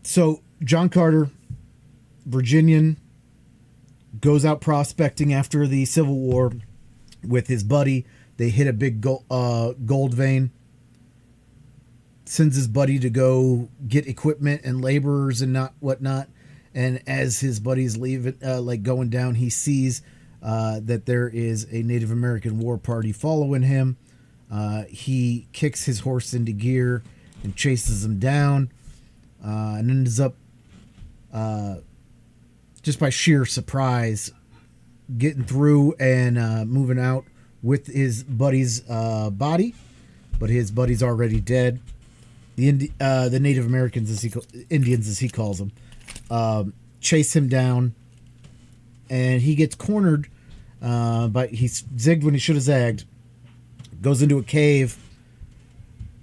So John Carter, Virginian, goes out prospecting after the Civil War with his buddy. They hit a big gold vein. Sends his buddy to go get equipment and laborers and not whatnot. And as his buddy's leaving, going down, he sees that there is a Native American war party following him. He kicks his horse into gear and chases them down, and ends up just by sheer surprise getting through and moving out with his buddy's body, but his buddy's already dead. The Native Americans, Indians as he calls them, chase him down, and he gets cornered, but he's zigged when he should have zagged. Goes into a cave,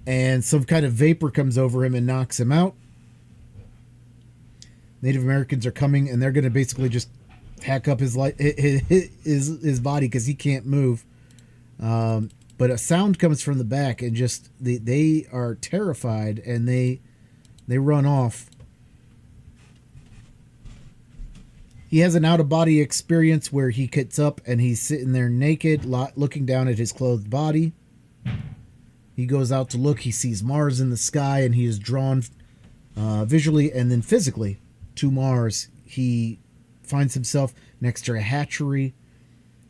and some kind of vapor comes over him and knocks him out. Native Americans are coming, and they're going to basically just hack up his body because he can't move. But a sound comes from the back, and just they are terrified, and they run off. He has an out-of-body experience where he gets up and he's sitting there naked, looking down at his clothed body. He goes out to look. He sees Mars in the sky, and he is drawn visually and then physically to Mars. He finds himself next to a hatchery.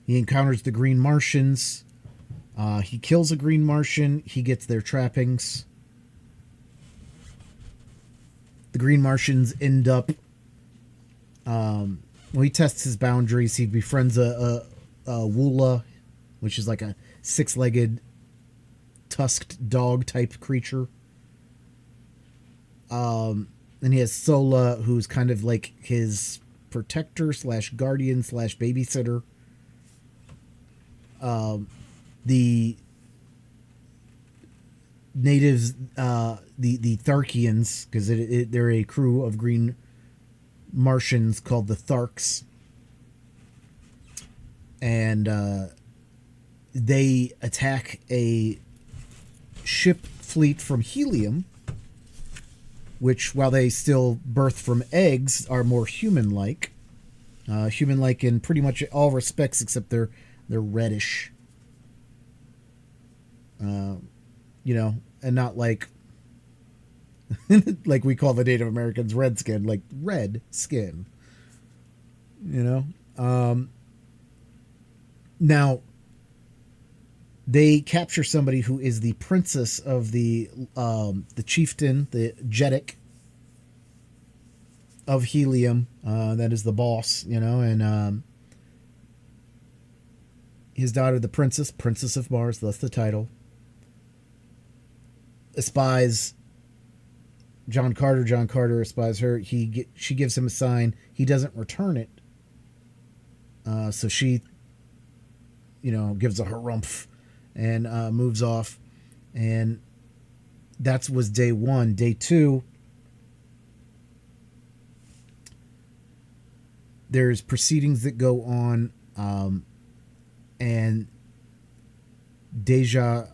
He encounters the Green Martians. He kills a Green Martian. He gets their trappings. The Green Martians end up... he tests his boundaries. He befriends a Woola, which is like a six-legged, tusked dog-type creature. And he has Sola, who's kind of like his protector / guardian / babysitter. The natives, the Tharkians, because they're a crew of green Martians called the Tharks, and they attack a ship fleet from Helium, which, while they still birth from eggs, are more human-like. Human-like in pretty much all respects, except they're reddish. And not like like we call the Native Americans red skin, like red skin. Now they capture somebody who is the princess of the chieftain, the Jeddik of Helium. That is the boss, and his daughter, the Princess of Mars, that's the title, espies John Carter. John Carter espies her. She gives him a sign. He doesn't return it. So she, gives a harumph and moves off. And that was day one. Day two, there's proceedings that go on, and Deja,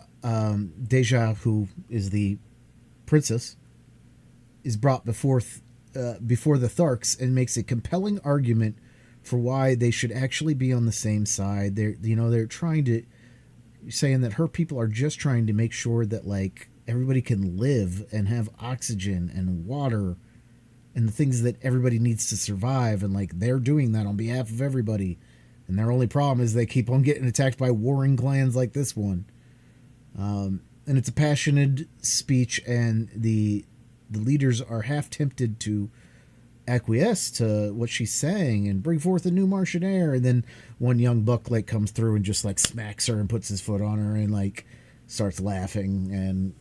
who is the princess, is brought before the Tharks and makes a compelling argument for why they should actually be on the same side. They're trying to, saying that her people are just trying to make sure that like everybody can live and have oxygen and water and the things that everybody needs to survive, and like they're doing that on behalf of everybody. And their only problem is they keep on getting attacked by warring clans like this one. And it's a passionate speech, and the leaders are half tempted to acquiesce to what she's saying and bring forth a new Martian heir. And then one young buck like comes through and just like smacks her and puts his foot on her and like starts laughing, and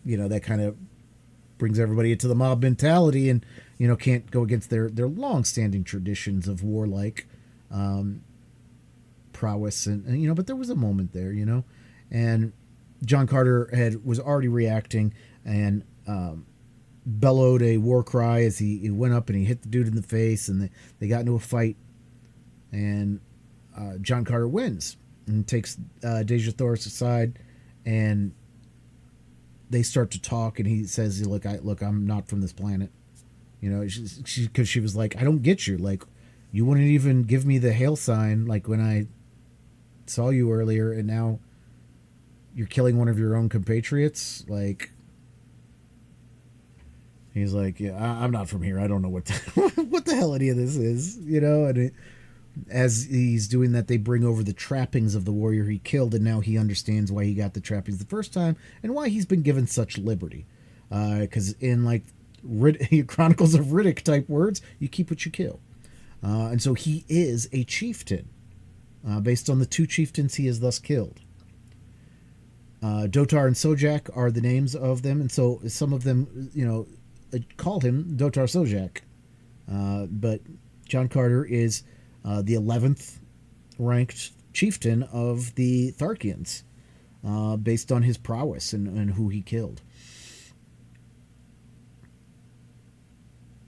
that kind of brings everybody into the mob mentality, and can't go against their long-standing traditions of warlike prowess, and but there was a moment there, and John Carter was already reacting and bellowed a war cry as he went up and he hit the dude in the face, and they got into a fight, and John Carter wins and takes Deja Thoris aside, and they start to talk, and he says, look, I'm not from this planet. You know, because she was like, I don't get you. Like, you wouldn't even give me the hail sign like when I saw you earlier, and now you're killing one of your own compatriots. Like, he's like, yeah, I'm not from here. I don't know what what the hell any of this is, you know. And as he's doing that, they bring over the trappings of the warrior he killed, and now he understands why he got the trappings the first time and why he's been given such liberty. Because in like Chronicles of Riddick type words, you keep what you kill. And so he is a chieftain, based on the two chieftains he has thus killed. Dotar and Sojak are the names of them, and so some of them, you know, call him Dotar Sojak. But John Carter is the 11th ranked chieftain of the Tharkians, based on his prowess and who he killed.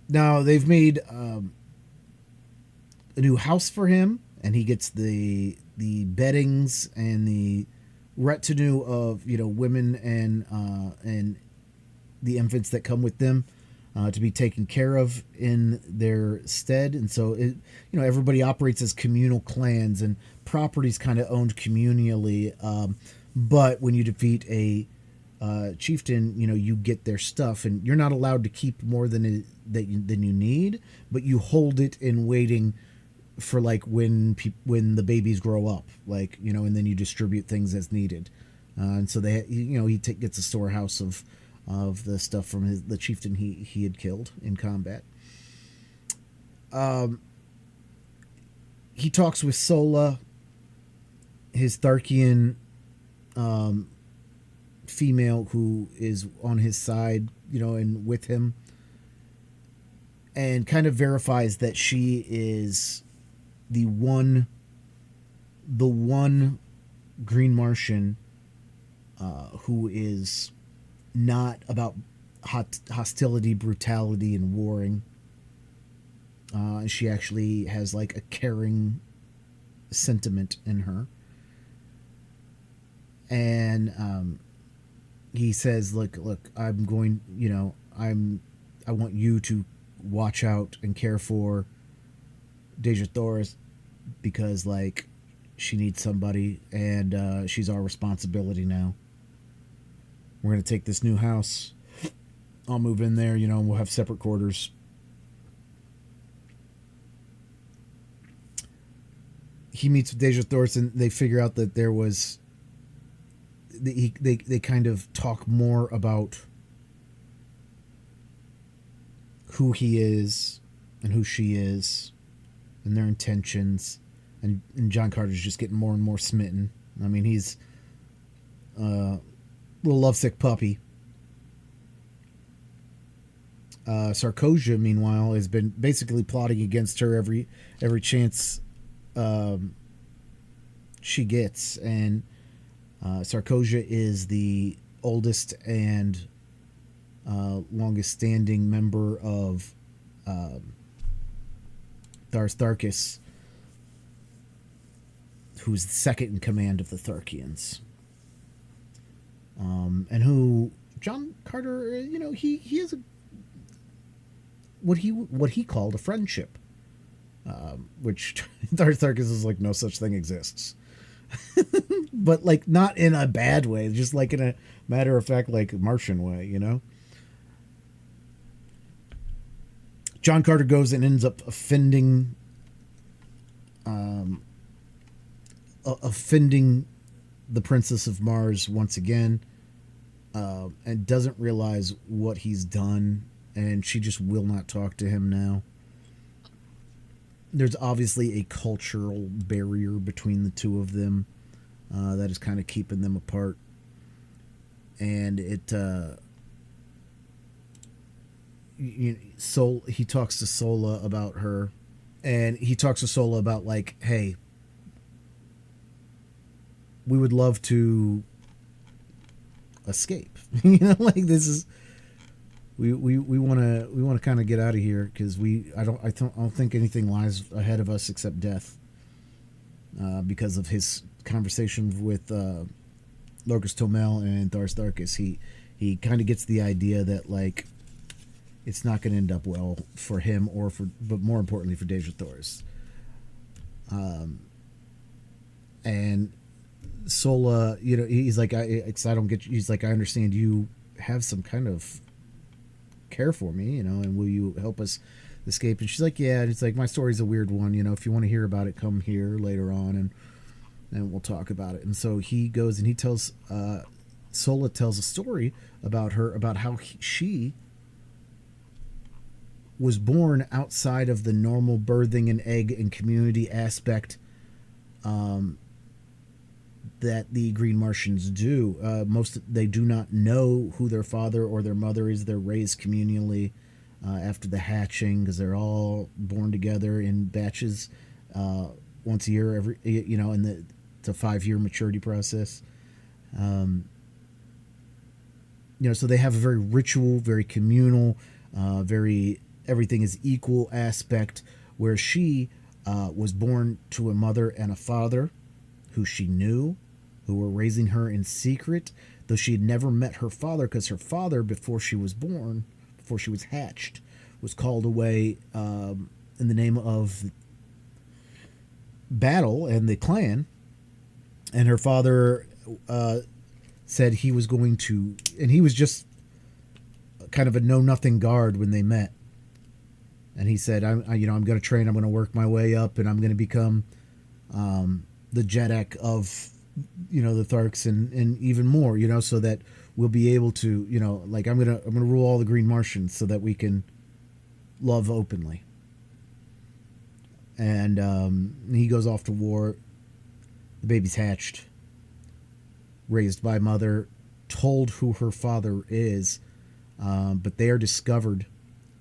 Now, they've made a new house for him, and he gets the beddings and the retinue of, you know, women and the infants that come with them, to be taken care of in their stead. And so it, you know, everybody operates as communal clans, and property's kind of owned communally. But when you defeat a chieftain, you know, you get their stuff, and you're not allowed to keep more than you need, but you hold it in waiting for like when the babies grow up, like, you know, and then you distribute things as needed. And so they, you know, he gets a storehouse of the stuff from the chieftain he had killed in combat. He talks with Sola, his Tharkian female who is on his side, you know, and with him, and kind of verifies that she is the one Green Martian who is not about hostility, brutality, and warring. She actually has like a caring sentiment in her. And he says, look, I'm going, you know, I want you to watch out and care for Deja Thoris, because like she needs somebody, and she's our responsibility now. We're going to take this new house. I'll move in there, you know, and we'll have separate quarters. He meets with Deja Thoris, and they figure out that there was... They kind of talk more about who he is and who she is and their intentions. And John Carter's just getting more and more smitten. I mean, he's a little lovesick puppy. Sarkosia, meanwhile, has been basically plotting against her every chance she gets. And Sarkosia is the oldest and longest standing member of Thars Tharkis, who's the second in command of the Tharkians. And who John Carter, you know, he has what he called a friendship, which Thars Tharkis is like, no such thing exists. But like not in a bad way, just like in a matter of fact, like Martian way, you know. John Carter goes and ends up offending the Princess of Mars once again, and doesn't realize what he's done, and she just will not talk to him now. There's obviously a cultural barrier between the two of them that is kind of keeping them apart. And it he talks to Sola about her, and he talks to Sola about like, hey, we would love to escape. You know, like this is we want to kind of get out of here, because I don't think anything lies ahead of us except death, because of his conversation with Lorcas Tomel and Thars Tharkis. He kind of gets the idea that, like, it's not going to end up well for him but more importantly for Deja Thors. And Sola, he's like, I don't get you. He's like, I understand you have some kind of care for me, and will you help us escape? And she's like, yeah. And it's like, my story's a weird one, if you want to hear about it, come here later on and we'll talk about it. And so he goes and he tells, Sola tells a story about how she was born outside of the normal birthing and egg and community aspect that the Green Martians do. They do not know who their father or their mother is. They're raised communally after the hatching, because they're all born together in batches once a year. It's a 5-year maturity process. So they have a very ritual, very communal, very everything is equal aspect, where she was born to a mother and a father who she knew, who were raising her in secret, though she had never met her father, because her father, before she was hatched, was called away in the name of battle and the clan. And her father said he was going to, and he was just kind of a know-nothing guard when they met. And he said, I'm going to train, I'm going to work my way up, and I'm going to become the Jeddak of, the Tharks and even more, so that we'll be able to, I'm going to rule all the Green Martians so that we can love openly. And he goes off to war. The baby's hatched, raised by mother, told who her father is, but they are discovered,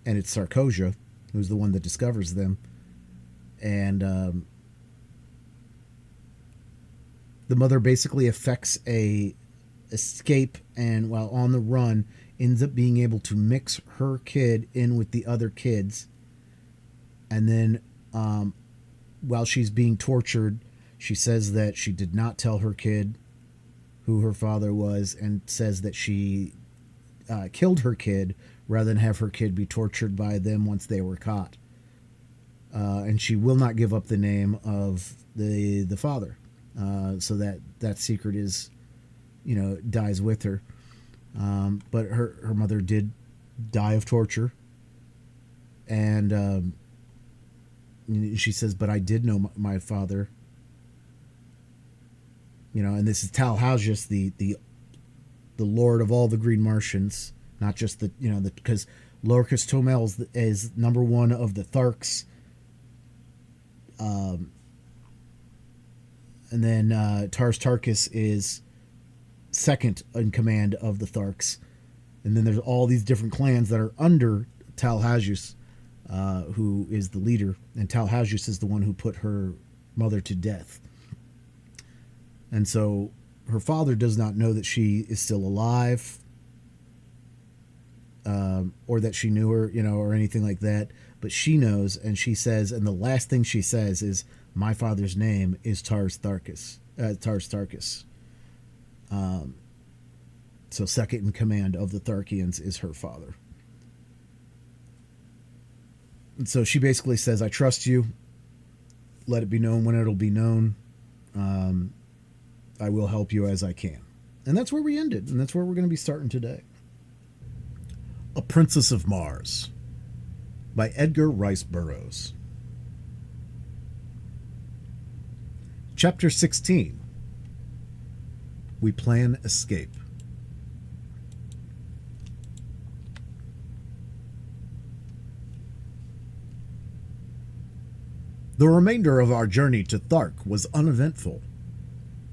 and it's Sarkosia who's the one that discovers them. And the mother basically effects a escape, and while on the run ends up being able to mix her kid in with the other kids. And then while she's being tortured, she says that she did not tell her kid who her father was, and says that she killed her kid rather than have her kid be tortured by them once they were caught. And she will not give up the name of the father. So that secret is, dies with her. But her mother did die of torture. And she says, but I did know my father. And this is Talhagius, the lord of all the Green Martians, not just because Lorcus Tomel is number one of the Tharks. And then Tars Tarkas is second in command of the Tharks. And then there's all these different clans that are under Talhagius, who is the leader. And Talhagius is the one who put her mother to death. And so her father does not know that she is still alive, or that she knew her, or anything like that. But she knows, and she says, and the last thing she says is, my father's name is Tars Tarkas. So second in command of the Tharkians is her father. And so she basically says, I trust you. Let it be known when it'll be known. I will help you as I can. And that's where we ended. And that's where we're going to be starting today. A Princess of Mars by Edgar Rice Burroughs. Chapter 16. We Plan Escape. The remainder of our journey to Thark was uneventful.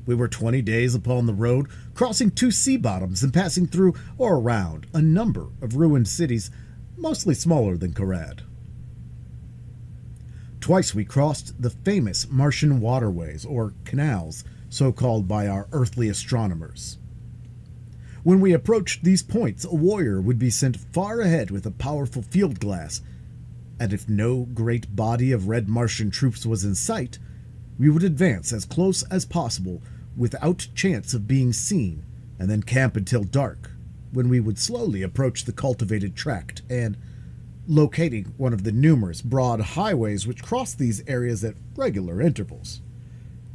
We were 20 days upon the road, crossing 2 sea bottoms and passing through or around a number of ruined cities, mostly smaller than Karad. Twice we crossed the famous Martian waterways, or canals, so called by our earthly astronomers. When we approached these points, a warrior would be sent far ahead with a powerful field glass, and if no great body of red Martian troops was in sight, we would advance as close as possible without chance of being seen, and then camp until dark, when we would slowly approach the cultivated tract and, locating one of the numerous broad highways which cross these areas at regular intervals,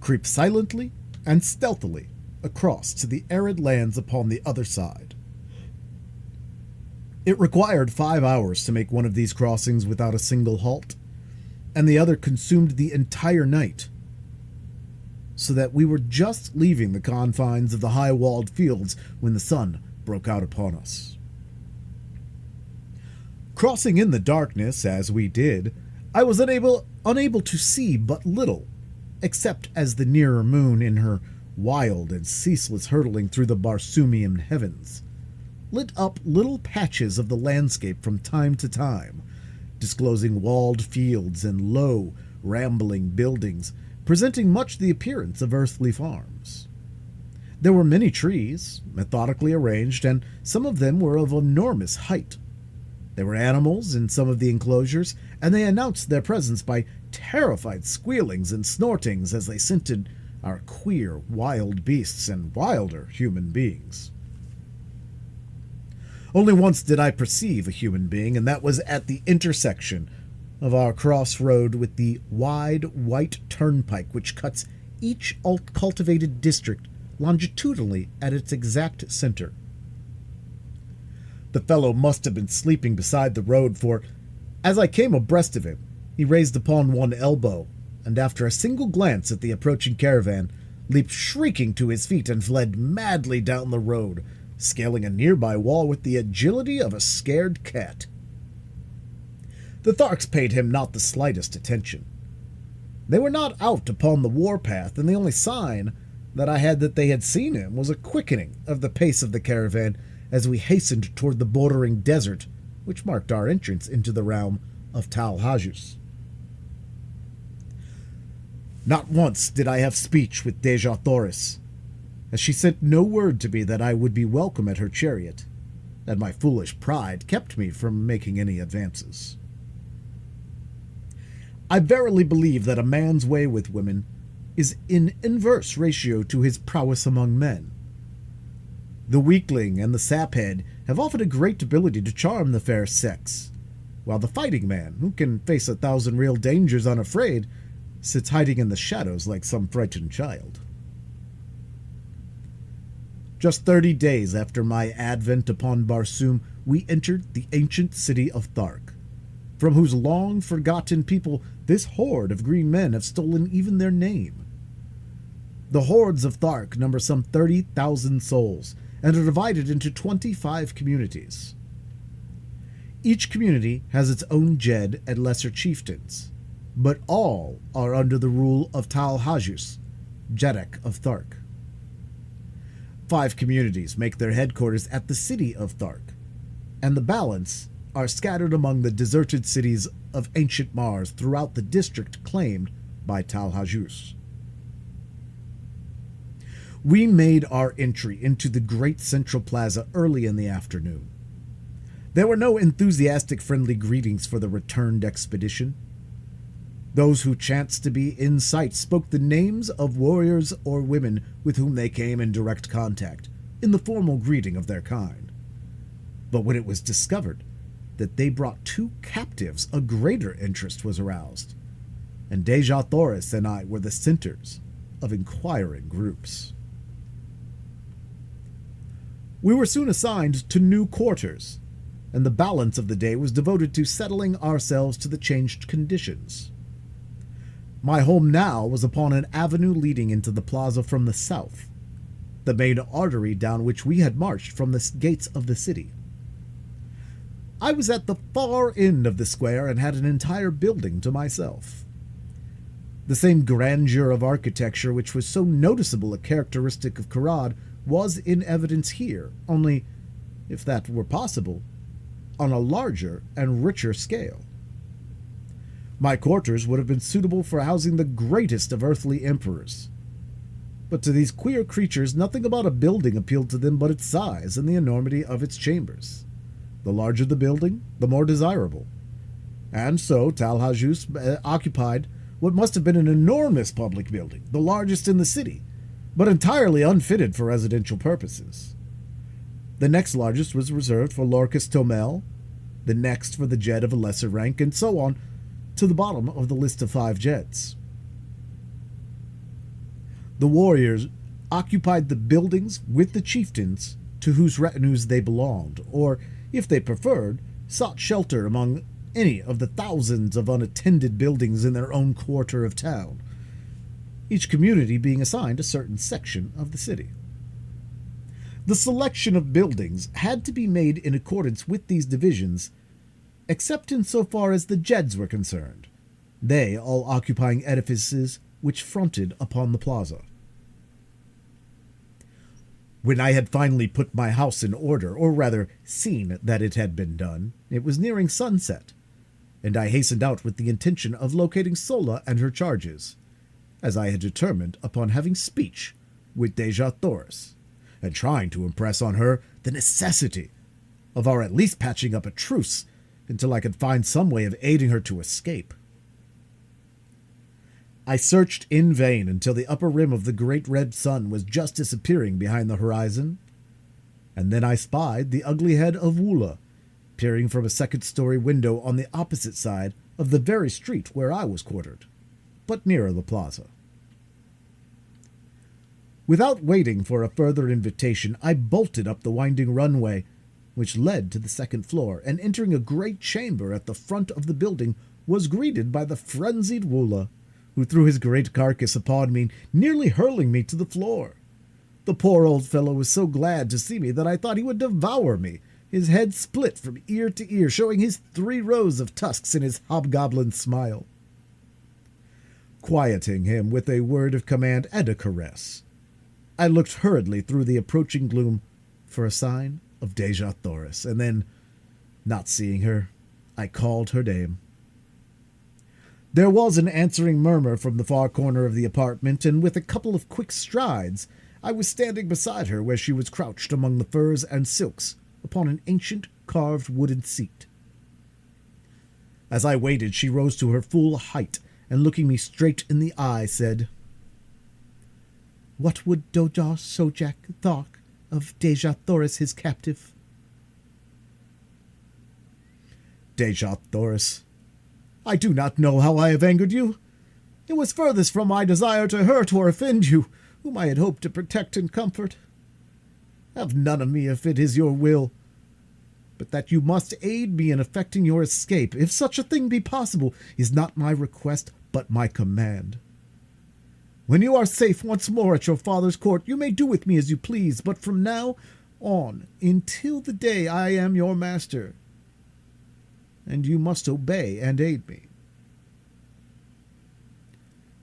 creep silently and stealthily across to the arid lands upon the other side. It required 5 hours to make one of these crossings without a single halt, and the other consumed the entire night, so that we were just leaving the confines of the high-walled fields when the sun broke out upon us. Crossing in the darkness, as we did, I was unable to see but little, except as the nearer moon, in her wild and ceaseless hurtling through the Barsoomian heavens, lit up little patches of the landscape from time to time, disclosing walled fields and low, rambling buildings, presenting much the appearance of earthly farms. There were many trees, methodically arranged, and some of them were of enormous height. There were animals in some of the enclosures, and they announced their presence by terrified squealings and snortings as they scented our queer, wild beasts and wilder human beings. Only once did I perceive a human being, and that was at the intersection of our crossroad with the wide white turnpike which cuts each cultivated district longitudinally at its exact center. The fellow must have been sleeping beside the road, for, as I came abreast of him, he raised upon one elbow, and after a single glance at the approaching caravan, leaped shrieking to his feet and fled madly down the road, scaling a nearby wall with the agility of a scared cat. The Tharks paid him not the slightest attention. They were not out upon the warpath, and the only sign that I had that they had seen him was a quickening of the pace of the caravan as we hastened toward the bordering desert which marked our entrance into the realm of Tal Hajus. Not once did I have speech with Dejah Thoris, as she sent no word to me that I would be welcome at her chariot, and my foolish pride kept me from making any advances. I verily believe that a man's way with women is in inverse ratio to his prowess among men. The weakling and the saphead have often a great ability to charm the fair sex, while the fighting man, who can face 1,000 real dangers unafraid, sits hiding in the shadows like some frightened child. Just 30 days after my advent upon Barsoom, we entered the ancient city of Thark, from whose long-forgotten people this horde of green men have stolen even their name. The hordes of Thark number some 30,000 souls, and are divided into 25 communities. Each community has its own Jed and lesser chieftains, but all are under the rule of Tal Hajus, Jeddak of Thark. 5 communities make their headquarters at the city of Thark, and the balance are scattered among the deserted cities of ancient Mars throughout the district claimed by Tal Hajus. We made our entry into the great central plaza early in the afternoon. There were no enthusiastic friendly greetings for the returned expedition. Those who chanced to be in sight spoke the names of warriors or women with whom they came in direct contact, in the formal greeting of their kind. But when it was discovered that they brought 2 captives, a greater interest was aroused, and Dejah Thoris and I were the centers of inquiring groups. We were soon assigned to new quarters, and the balance of the day was devoted to settling ourselves to the changed conditions. My home now was upon an avenue leading into the plaza from the south, the main artery down which we had marched from the gates of the city. I was at the far end of the square and had an entire building to myself. The same grandeur of architecture which was so noticeable a characteristic of Karad was in evidence here, only, if that were possible, on a larger and richer scale. My quarters would have been suitable for housing the greatest of earthly emperors. But to these queer creatures nothing about a building appealed to them but its size and the enormity of its chambers. The larger the building, the more desirable. And so Tal Hajus occupied what must have been an enormous public building, the largest in the city, but entirely unfitted for residential purposes. The next largest was reserved for Lorcas Tomel, the next for the Jed of a lesser rank, and so on to the bottom of the list of 5 Jeds. The warriors occupied the buildings with the chieftains to whose retinues they belonged, or, if they preferred, sought shelter among any of the thousands of unattended buildings in their own quarter of town, each community being assigned a certain section of the city. The selection of buildings had to be made in accordance with these divisions, except in so far as the Jeds were concerned, they all occupying edifices which fronted upon the plaza. When I had finally put my house in order, or rather seen that it had been done, it was nearing sunset, and I hastened out with the intention of locating Sola and her charges, as I had determined upon having speech with Deja Thoris, and trying to impress on her the necessity of our at least patching up a truce until I could find some way of aiding her to escape. I searched in vain until the upper rim of the great red sun was just disappearing behind the horizon, and then I spied the ugly head of Woola peering from a second-story window on the opposite side of the very street where I was quartered, but nearer the plaza. Without waiting for a further invitation, I bolted up the winding runway, which led to the second floor, and entering a great chamber at the front of the building, was greeted by the frenzied Woola, who threw his great carcass upon me, nearly hurling me to the floor. The poor old fellow was so glad to see me that I thought he would devour me, his head split from ear to ear, showing his 3 rows of tusks in his hobgoblin smile. Quieting him with a word of command and a caress, I looked hurriedly through the approaching gloom for a sign of Deja Thoris, and then, not seeing her, I called her name. There was an answering murmur from the far corner of the apartment, and with a couple of quick strides, I was standing beside her where she was crouched among the furs and silks upon an ancient carved wooden seat. As I waited, she rose to her full height, and looking me straight in the eye, said, "What would Dodar Sojak thought of Deja Thoris, his captive?" "Deja Thoris, I do not know how I have angered you. It was furthest from my desire to hurt or offend you, whom I had hoped to protect and comfort. Have none of me if it is your will, but that you must aid me in effecting your escape, if such a thing be possible, is not my request, but my command. When you are safe once more at your father's court, you may do with me as you please, but from now on, until the day I am your master, and you must obey and aid me."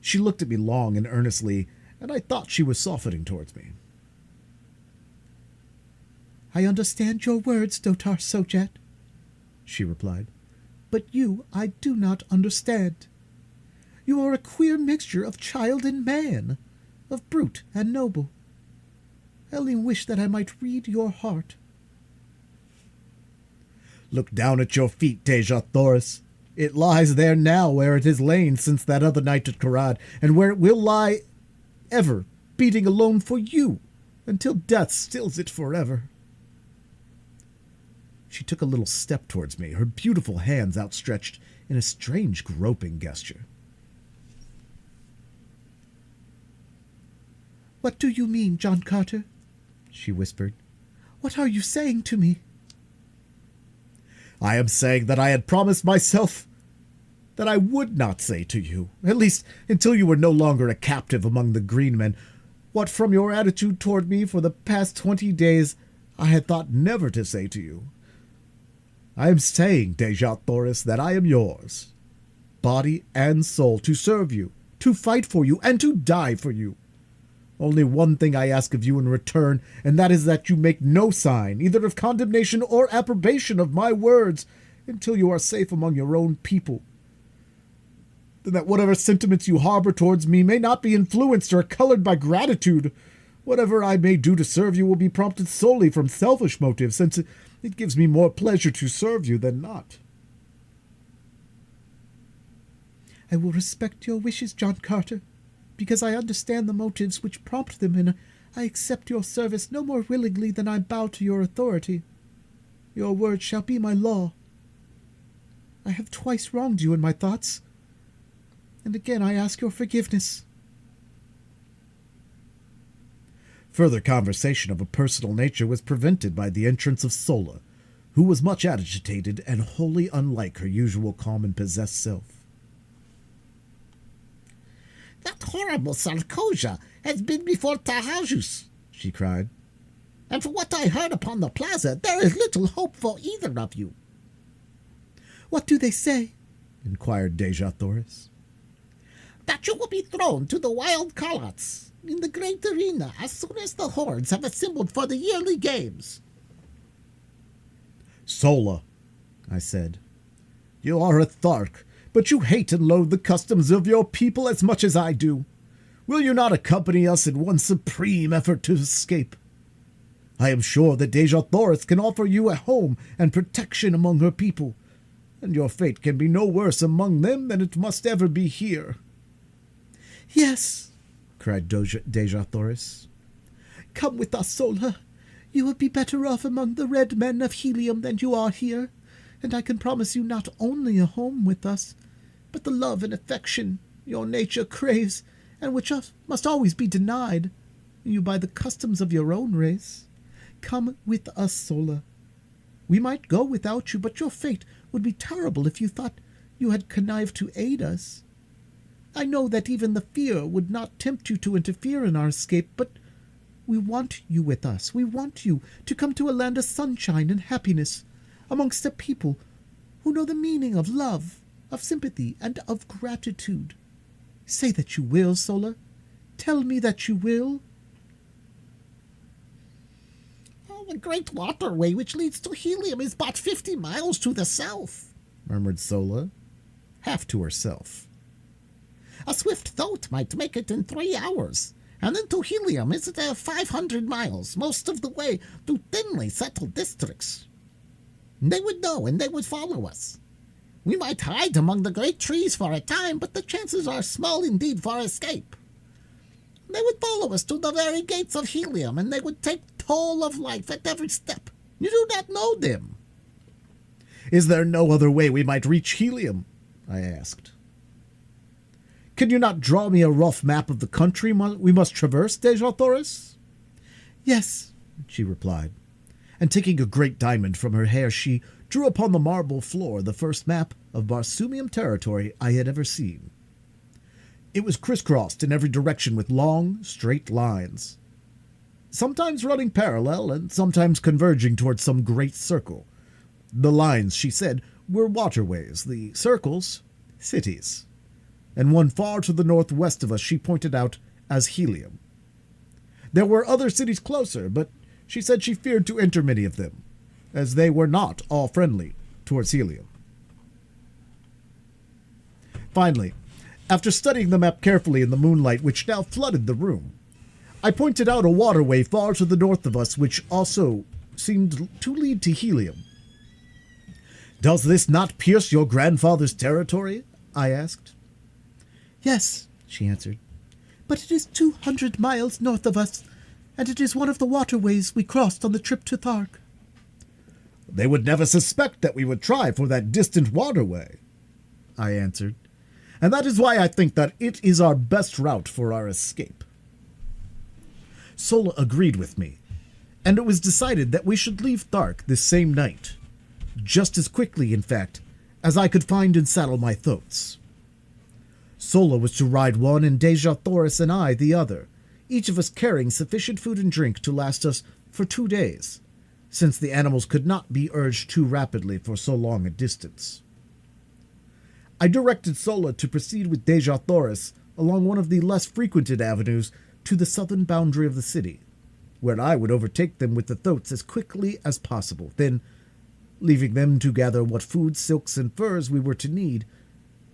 She looked at me long and earnestly, and I thought she was softening towards me. "I understand your words, Dotar Sojat," she replied, "but you I do not understand. You are a queer mixture of child and man, of brute and noble. I only wish that I might read your heart." "Look down at your feet, Deja Thoris. It lies there now where it has lain since that other night at Karad, and where it will lie ever, beating alone for you, until death stills it forever." She took a little step towards me, her beautiful hands outstretched in a strange groping gesture. "What do you mean, John Carter?" she whispered. "What are you saying to me?" "I am saying that I had promised myself that I would not say to you, at least until you were no longer a captive among the green men, what from your attitude toward me for the past 20 days I had thought never to say to you. I am saying, Deja Thoris, that I am yours, body and soul, to serve you, to fight for you, and to die for you. Only one thing I ask of you in return, and that is that you make no sign, either of condemnation or approbation of my words, until you are safe among your own people. Then that whatever sentiments you harbor towards me may not be influenced or colored by gratitude. Whatever I may do to serve you will be prompted solely from selfish motives, since it gives me more pleasure to serve you than not." "I will respect your wishes, John Carter, because I understand the motives which prompt them, and I accept your service no more willingly than I bow to your authority. Your word shall be my law, I have twice wronged you in my thoughts, and again I ask your forgiveness." Further conversation of a personal nature was prevented by the entrance of Sola, who was much agitated and wholly unlike her usual calm and possessed self. "That horrible Sarkosia has been before Tahajus," she cried. "And from what I heard upon the plaza, there is little hope for either of you." "What do they say?" inquired Deja Thoris. "That you will be thrown to the wild Kalats in the great arena as soon as the hordes have assembled for the yearly games." "Sola," I said, "you are a Thark, but you hate and loathe the customs of your people as much as I do. Will you not accompany us in one supreme effort to escape? I am sure that Deja Thoris can offer you a home and protection among her people, and your fate can be no worse among them than it must ever be here." "Yes," cried Deja Thoris. "Come with us, Sola. You will be better off among the red men of Helium than you are here, and I can promise you not only a home with us, but the love and affection your nature craves, and which must always be denied you by the customs of your own race. Come with us, Sola. We might go without you, but your fate would be terrible if you thought you had connived to aid us. I know that even the fear would not tempt you to interfere in our escape, but we want you with us. We want you to come to a land of sunshine and happiness, amongst a people who know the meaning of love, of sympathy, and of gratitude. Say that you will, Sola. Tell me that you will." "Oh, the great waterway which leads to Helium is but 50 miles to the south," murmured Sola, half to herself. "A swift boat might make it in 3 hours, and then to Helium is 500 miles, most of the way through thinly settled districts. They would know, and they would follow us. We might hide among the great trees for a time, but the chances are small indeed for escape. They would follow us to the very gates of Helium, and they would take toll of life at every step. You do not know them." "Is there no other way we might reach Helium?" I asked. "Can you not draw me a rough map of the country we must traverse, Deja Thoris?" "Yes," she replied, and taking a great diamond from her hair, she drew upon the marble floor the first map of Barsumium territory I had ever seen. It was crisscrossed in every direction with long, straight lines, sometimes running parallel and sometimes converging towards some great circle. The lines, she said, were waterways, the circles, cities, and one far to the northwest of us she pointed out as Helium. There were other cities closer, but she said she feared to enter many of them, as they were not all friendly towards Helium. Finally, after studying the map carefully in the moonlight which now flooded the room, I pointed out a waterway far to the north of us which also seemed to lead to Helium. "Does this not pierce your grandfather's territory?" I asked. "Yes," she answered, "but it is 200 miles north of us, and it is one of the waterways we crossed on the trip to Thark." "They would never suspect that we would try for that distant waterway," I answered, "and that is why I think that it is our best route for our escape." Sola agreed with me, and it was decided that we should leave Thark this same night, just as quickly, in fact, as I could find and saddle my thoats. Sola was to ride one, and Deja Thoris and I the other, each of us carrying sufficient food and drink to last us for 2 days, since the animals could not be urged too rapidly for so long a distance. I directed Sola to proceed with Deja Thoris along one of the less frequented avenues to the southern boundary of the city, where I would overtake them with the thoats as quickly as possible. Then, leaving them to gather what food, silks, and furs we were to need,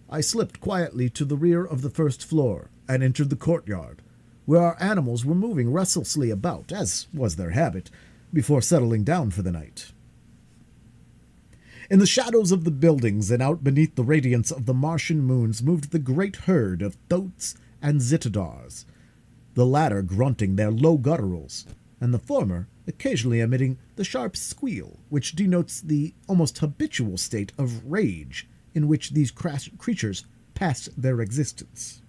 I slipped quietly to the rear of the first floor and entered the courtyard, where our animals were moving restlessly about, as was their habit, before settling down for the night. In the shadows of the buildings and out beneath the radiance of the Martian moons moved the great herd of thoats and zitidars, the latter grunting their low gutturals, and the former occasionally emitting the sharp squeal which denotes the almost habitual state of rage in which these creatures passed their existence.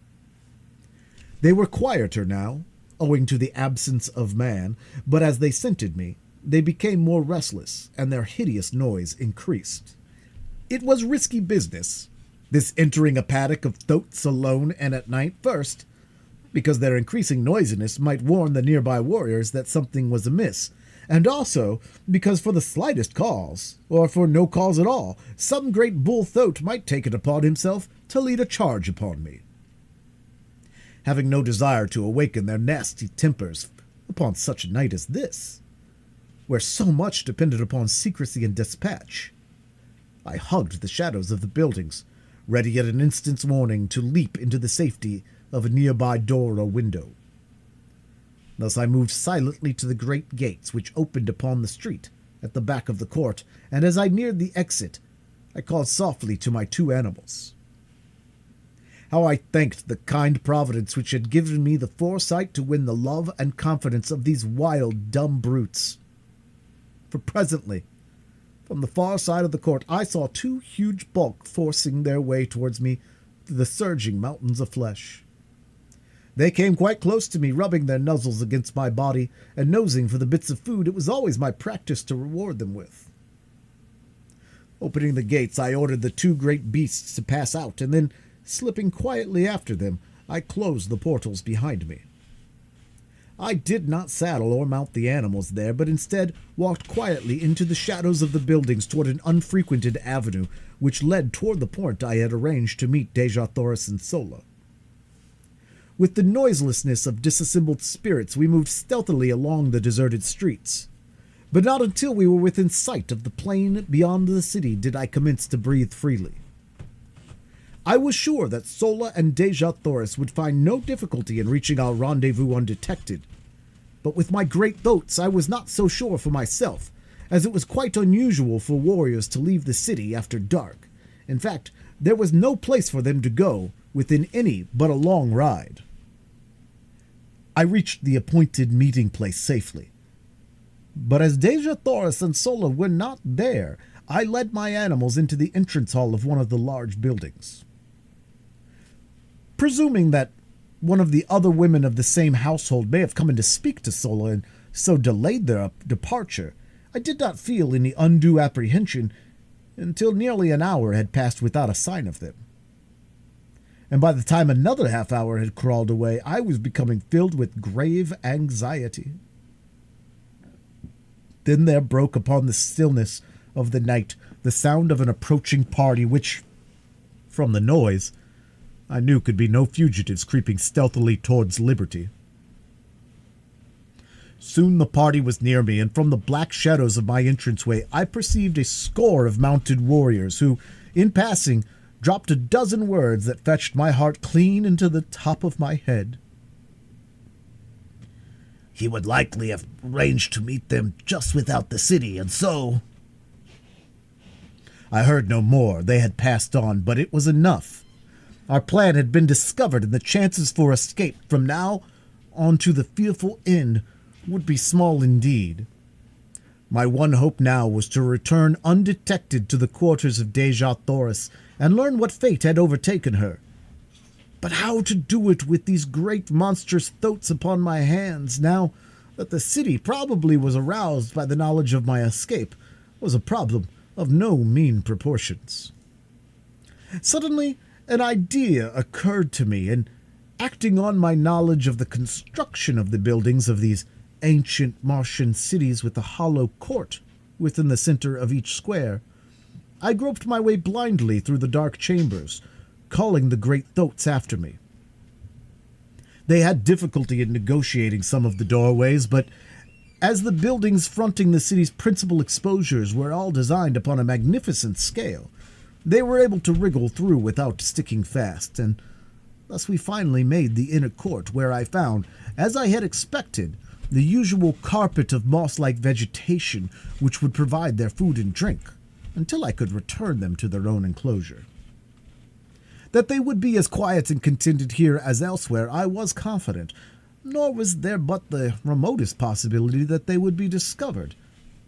They were quieter now, owing to the absence of man, but as they scented me, they became more restless, and their hideous noise increased. It was risky business, this entering a paddock of thoats alone and at night, first, because their increasing noisiness might warn the nearby warriors that something was amiss, and also because for the slightest cause, or for no cause at all, some great bull thoat might take it upon himself to lead a charge upon me. Having no desire to awaken their nasty tempers upon such a night as this, where so much depended upon secrecy and dispatch, I hugged the shadows of the buildings, ready at an instant's warning to leap into the safety of a nearby door or window. Thus I moved silently to the great gates which opened upon the street at the back of the court, and as I neared the exit, I called softly to my 2 animals. How I thanked the kind providence which had given me the foresight to win the love and confidence of these wild, dumb brutes. For presently, from the far side of the court, I saw 2 huge bulks forcing their way towards me through the surging mountains of flesh. They came quite close to me, rubbing their nuzzles against my body and nosing for the bits of food it was always my practice to reward them with. Opening the gates, I ordered the 2 great beasts to pass out, and then, slipping quietly after them, I closed the portals behind me. I did not saddle or mount the animals there, but instead walked quietly into the shadows of the buildings toward an unfrequented avenue which led toward the point I had arranged to meet Deja Thoris and Sola. With the noiselessness of disassembled spirits, we moved stealthily along the deserted streets. But not until we were within sight of the plain beyond the city did I commence to breathe freely. I was sure that Sola and Deja Thoris would find no difficulty in reaching our rendezvous undetected. But with my great thoats, I was not so sure for myself, as it was quite unusual for warriors to leave the city after dark. In fact, there was no place for them to go within any but a long ride. I reached the appointed meeting place safely. But as Deja Thoris and Sola were not there, I led my animals into the entrance hall of one of the large buildings. Presuming that one of the other women of the same household may have come in to speak to Sola and so delayed their departure, I did not feel any undue apprehension until nearly an hour had passed without a sign of them. And by the time another half-hour had crawled away, I was becoming filled with grave anxiety. Then there broke upon the stillness of the night the sound of an approaching party which, from the noise, I knew could be no fugitives creeping stealthily towards liberty. Soon the party was near me, and from the black shadows of my entranceway I perceived a score of mounted warriors who, in passing, dropped a dozen words that fetched my heart clean into the top of my head. He would likely have arranged to meet them just without the city, and so... I heard no more. They had passed on, but it was enough. Our plan had been discovered, and the chances for escape from now on to the fearful end would be small indeed. My one hope now was to return undetected to the quarters of Deja Thoris and learn what fate had overtaken her. But how to do it with these great monstrous thoats upon my hands, now that the city probably was aroused by the knowledge of my escape, was a problem of no mean proportions. Suddenly, an idea occurred to me, and acting on my knowledge of the construction of the buildings of these ancient Martian cities with a hollow court within the center of each square, I groped my way blindly through the dark chambers, calling the great thoats after me. They had difficulty in negotiating some of the doorways, but as the buildings fronting the city's principal exposures were all designed upon a magnificent scale, they were able to wriggle through without sticking fast, and thus we finally made the inner court, where I found, as I had expected, the usual carpet of moss-like vegetation which would provide their food and drink, until I could return them to their own enclosure. That they would be as quiet and contented here as elsewhere, I was confident, nor was there but the remotest possibility that they would be discovered,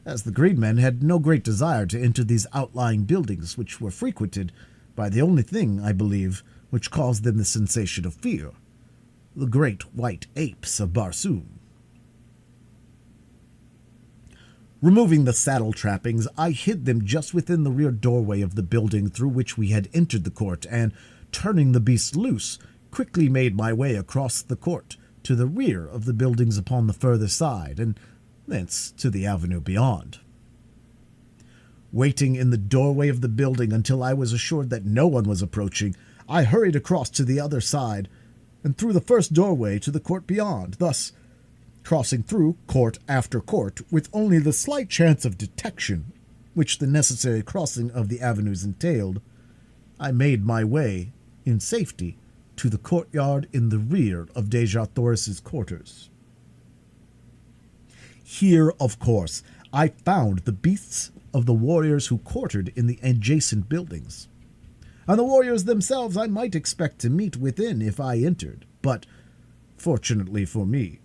as the green men had no great desire to enter these outlying buildings, which were frequented by the only thing, I believe, which caused them the sensation of fear, the great white apes of Barsoom. Removing the saddle trappings, I hid them just within the rear doorway of the building through which we had entered the court, and, turning the beast loose, quickly made my way across the court to the rear of the buildings upon the further side, and thence to the avenue beyond. Waiting in the doorway of the building until I was assured that no one was approaching, I hurried across to the other side, and through the first doorway to the court beyond, thus crossing through court after court with only the slight chance of detection which the necessary crossing of the avenues entailed. I made my way, in safety, to the courtyard in the rear of Deja Thoris's quarters. Here, of course, I found the beasts of the warriors who quartered in the adjacent buildings. And the warriors themselves I might expect to meet within if I entered, but, fortunately for me,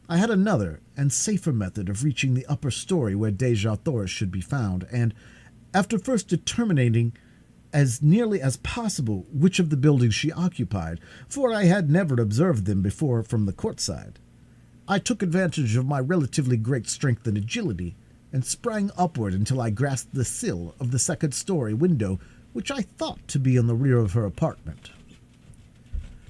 I had another and safer method of reaching the upper story where Deja Thoris should be found, and, after first determining as nearly as possible which of the buildings she occupied, for I had never observed them before from the courtside, I took advantage of my relatively great strength and agility, and sprang upward until I grasped the sill of the second-story window, which I thought to be in the rear of her apartment.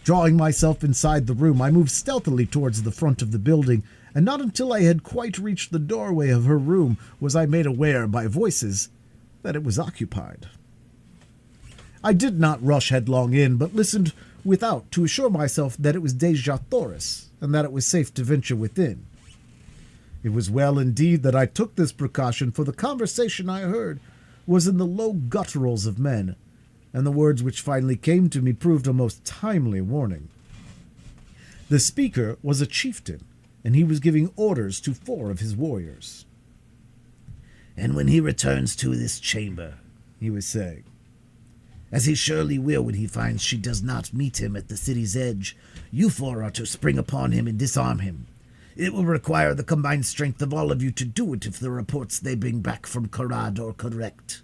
Drawing myself inside the room, I moved stealthily towards the front of the building, and not until I had quite reached the doorway of her room was I made aware by voices that it was occupied. I did not rush headlong in, but listened without to assure myself that it was Deja Thoris, and that it was safe to venture within. It was well indeed that I took this precaution, for the conversation I heard was in the low gutturals of men, and the words which finally came to me proved a most timely warning. The speaker was a chieftain, and he was giving orders to 4 of his warriors. "And when he returns to this chamber," he was saying, "as he surely will when he finds she does not meet him at the city's edge, you 4 are to spring upon him and disarm him. It will require the combined strength of all of you to do it if the reports they bring back from Karad are correct.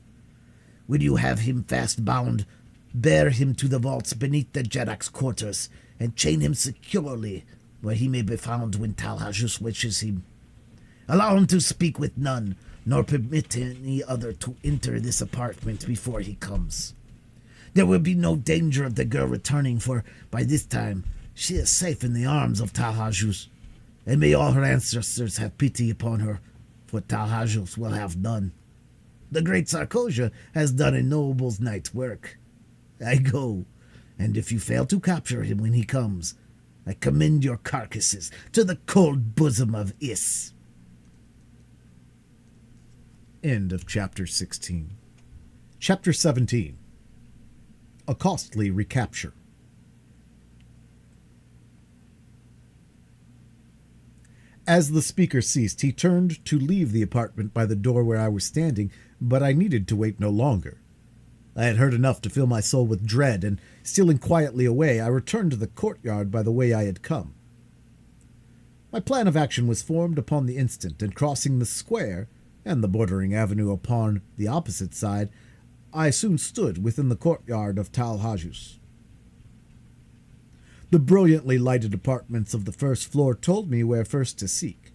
When you have him fast bound, bear him to the vaults beneath the Jedak's quarters, and chain him securely where he may be found when Talhajus wishes him. Allow him to speak with none, nor permit any other to enter this apartment before he comes. There will be no danger of the girl returning, for by this time she is safe in the arms of Talhajus, and may all her ancestors have pity upon her, for Talhajus will have none. The great Sarkosia has done a noble's night's work. I go, and if you fail to capture him when he comes, I commend your carcasses to the cold bosom of Is." End of Chapter 16. Chapter 17. A Costly Recapture. As the speaker ceased, he turned to leave the apartment by the door where I was standing, but I needed to wait no longer. I had heard enough to fill my soul with dread, and, stealing quietly away, I returned to the courtyard by the way I had come. My plan of action was formed upon the instant, and crossing the square, and the bordering avenue upon the opposite side, I soon stood within the courtyard of Talhajus. The brilliantly lighted apartments of the first floor told me where first to seek,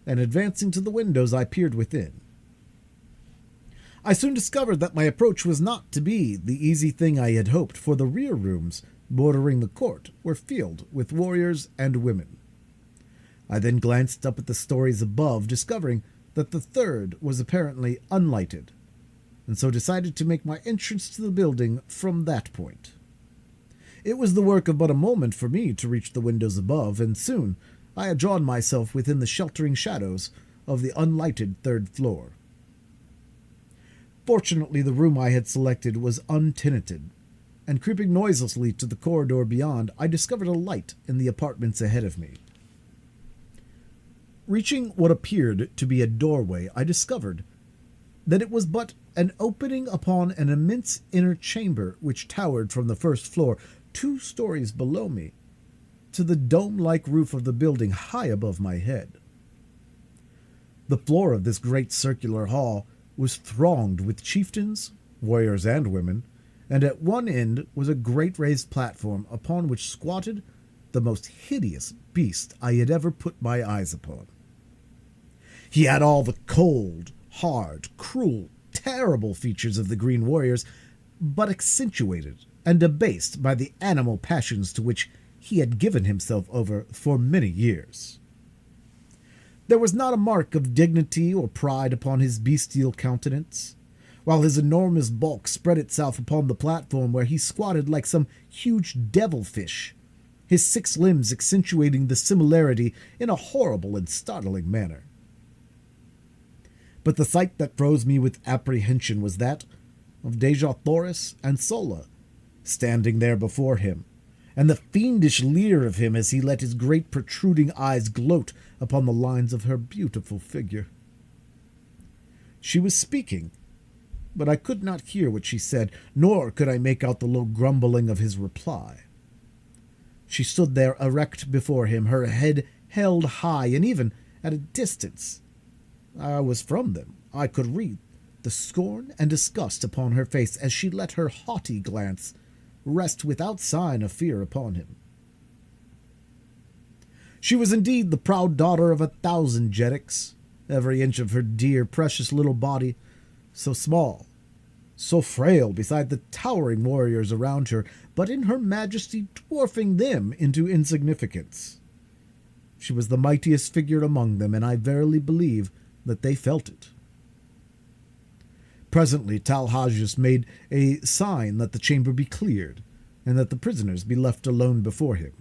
and advancing to the windows I peered within. I soon discovered that my approach was not to be the easy thing I had hoped, for the rear rooms bordering the court were filled with warriors and women. I then glanced up at the stories above, discovering that the third was apparently unlighted, and so decided to make my entrance to the building from that point. It was the work of but a moment for me to reach the windows above, and soon I had drawn myself within the sheltering shadows of the unlighted third floor. Fortunately, the room I had selected was untenanted, and creeping noiselessly to the corridor beyond, I discovered a light in the apartments ahead of me. Reaching what appeared to be a doorway, I discovered that it was but an opening upon an immense inner chamber which towered from the first floor, 2 stories below me, to the dome-like roof of the building high above my head. The floor of this great circular hall was thronged with chieftains, warriors and women, and at one end was a great raised platform upon which squatted the most hideous beast I had ever put my eyes upon. He had all the cold, hard, cruel, terrible features of the Green Warriors, but accentuated and debased by the animal passions to which he had given himself over for many years. There was not a mark of dignity or pride upon his bestial countenance, while his enormous bulk spread itself upon the platform where he squatted like some huge devilfish, his 6 limbs accentuating the similarity in a horrible and startling manner. But the sight that froze me with apprehension was that of Dejah Thoris and Sola, standing there before him, and the fiendish leer of him as he let his great protruding eyes gloat upon the lines of her beautiful figure. She was speaking, but I could not hear what she said, nor could I make out the low grumbling of his reply. She stood there erect before him, her head held high, and even at a distance I was from them, I could read the scorn and disgust upon her face as she let her haughty glance rest without sign of fear upon him. She was indeed the proud daughter of 1,000 Jedicks, every inch of her dear, precious little body, so small, so frail beside the towering warriors around her, but in her majesty dwarfing them into insignificance. She was the mightiest figure among them, and I verily believe that they felt it. Presently Talhagius made a sign that the chamber be cleared, and that the prisoners be left alone before him.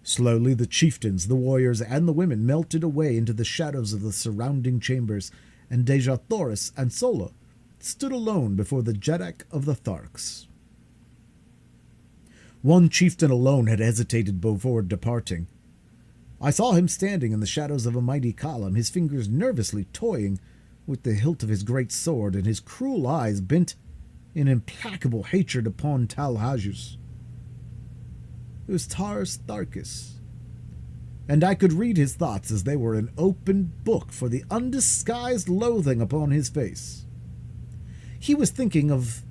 Slowly the chieftains, the warriors, and the women melted away into the shadows of the surrounding chambers, and Dejah Thoris and Sola stood alone before the Jeddak of the Tharks. One chieftain alone had hesitated before departing. I saw him standing in the shadows of a mighty column, his fingers nervously toying with the hilt of his great sword, and his cruel eyes bent in implacable hatred upon Talhagius. It was Taurus Tharkis, and I could read his thoughts as they were an open book for the undisguised loathing upon his face. He was thinking of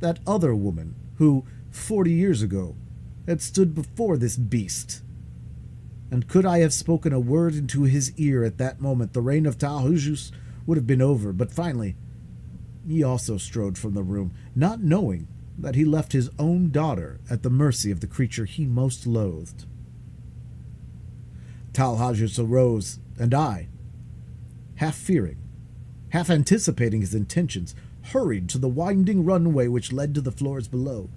that other woman who, 40 years ago, had stood before this beast, and could I have spoken a word into his ear at that moment, the reign of Talhagius would have been over. But finally, he also strode from the room, not knowing that he left his own daughter at the mercy of the creature he most loathed. Talhagius arose, and I, half fearing, half anticipating his intentions, hurried to the winding runway which led to the floors below.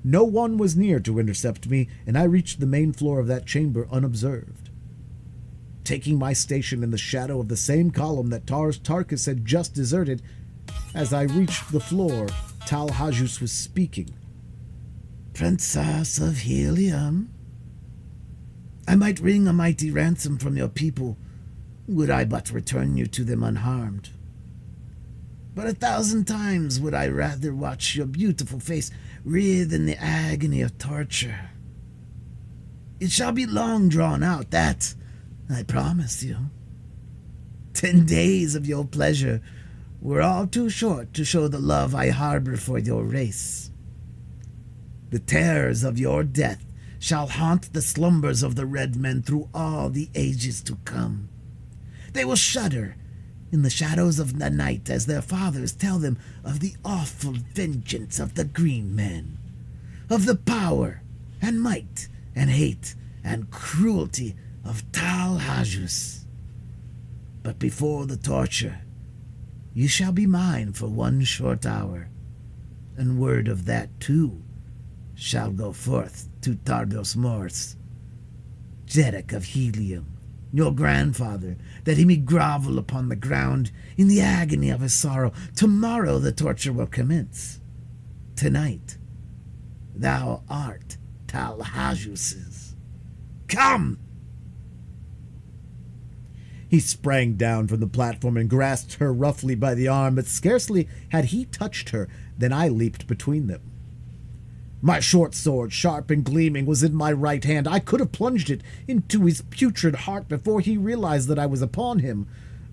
No one was near to intercept me, and I reached the main floor of that chamber unobserved. Taking my station in the shadow of the same column that Taurus Tarkus had just deserted, as I reached the floor, Talhagius was speaking. "Princess of Helium, I might wring a mighty ransom from your people, would I but return you to them unharmed. But 1,000 times would I rather watch your beautiful face writhe in the agony of torture. It shall be long drawn out, that I promise you. 10 days of your pleasure were all too short to show the love I harbor for your race. The terrors of your death shall haunt the slumbers of the red men through all the ages to come. They will shudder in the shadows of the night as their fathers tell them of the awful vengeance of the green men, of the power and might and hate and cruelty of Talhagius. But before the torture, you shall be mine for 1 short hour, and word of that, too, shall go forth to Tardos Mors, Jeddak of Helium, your grandfather, that he may grovel upon the ground in the agony of his sorrow. Tomorrow the torture will commence. Tonight, thou art Talhagius's. Come!" He sprang down from the platform and grasped her roughly by the arm, but scarcely had he touched her than I leaped between them. My short sword, sharp and gleaming, was in my right hand. I could have plunged it into his putrid heart before he realized that I was upon him,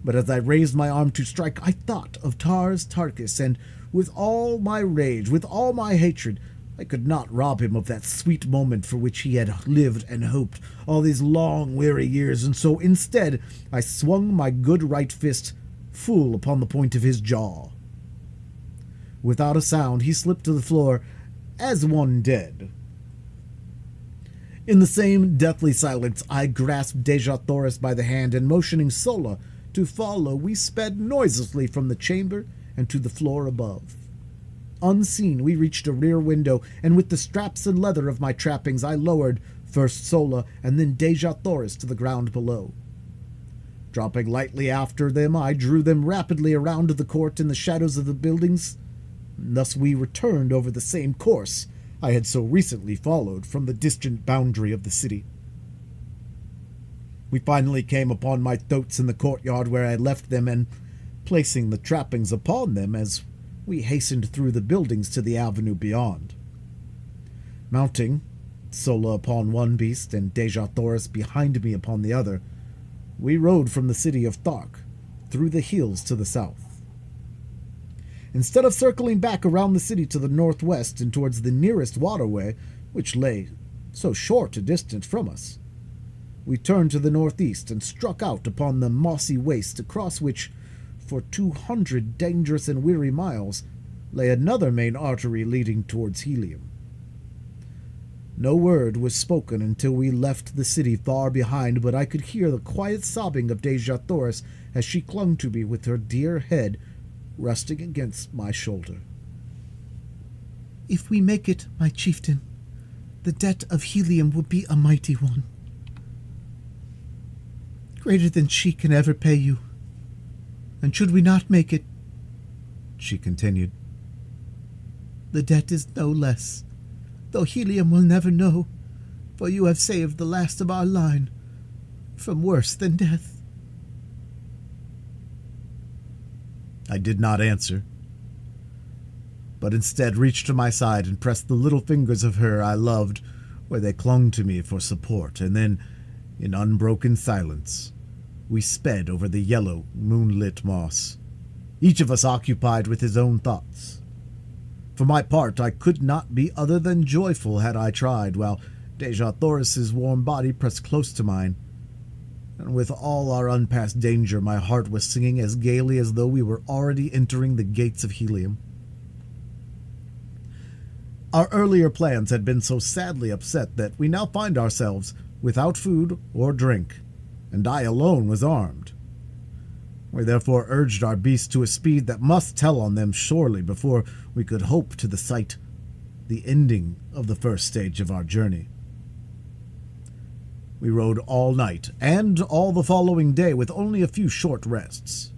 but as I raised my arm to strike, I thought of Taurus Tarkus, and with all my rage, with all my hatred, I could not rob him of that sweet moment for which he had lived and hoped all these long, weary years, and so instead I swung my good right fist full upon the point of his jaw. Without a sound, he slipped to the floor as one dead. In the same deathly silence, I grasped Deja Thoris by the hand, and motioning Sola to follow, we sped noiselessly from the chamber and to the floor above. Unseen, we reached a rear window, and with the straps and leather of my trappings, I lowered first Sola and then Deja Thoris to the ground below. Dropping lightly after them, I drew them rapidly around the court in the shadows of the buildings. Thus we returned over the same course I had so recently followed from the distant boundary of the city. We finally came upon my thoats in the courtyard where I left them, and placing the trappings upon them as we hastened through the buildings to the avenue beyond. Mounting, Sola upon one beast and Deja Thoris behind me upon the other, we rode from the city of Thark through the hills to the south. Instead of circling back around the city to the northwest and towards the nearest waterway, which lay so short a distance from us, we turned to the northeast and struck out upon the mossy waste across which, for 200 dangerous and weary miles, lay another main artery leading towards Helium. No word was spoken until we left the city far behind, but I could hear the quiet sobbing of Deja Thoris as she clung to me with her dear head resting against my shoulder. If we make it, my chieftain, the debt of Helium will be a mighty one, greater than she can ever pay you. And should we not make it, she continued, the debt is no less, though Helium will never know, for you have saved the last of our line from worse than death. I did not answer, but instead reached to my side and pressed the little fingers of her I loved where they clung to me for support, and then, in unbroken silence, we sped over the yellow, moonlit moss, each of us occupied with his own thoughts. For my part, I could not be other than joyful had I tried, while Deja Thoris's warm body pressed close to mine, and with all our unpassed danger, my heart was singing as gaily as though we were already entering the gates of Helium. Our earlier plans had been so sadly upset that we now find ourselves without food or drink, and I alone was armed. We therefore urged our beasts to a speed that must tell on them surely before we could hope to sight the ending of the first stage of our journey. We rode all night and all the following day with only a few short rests.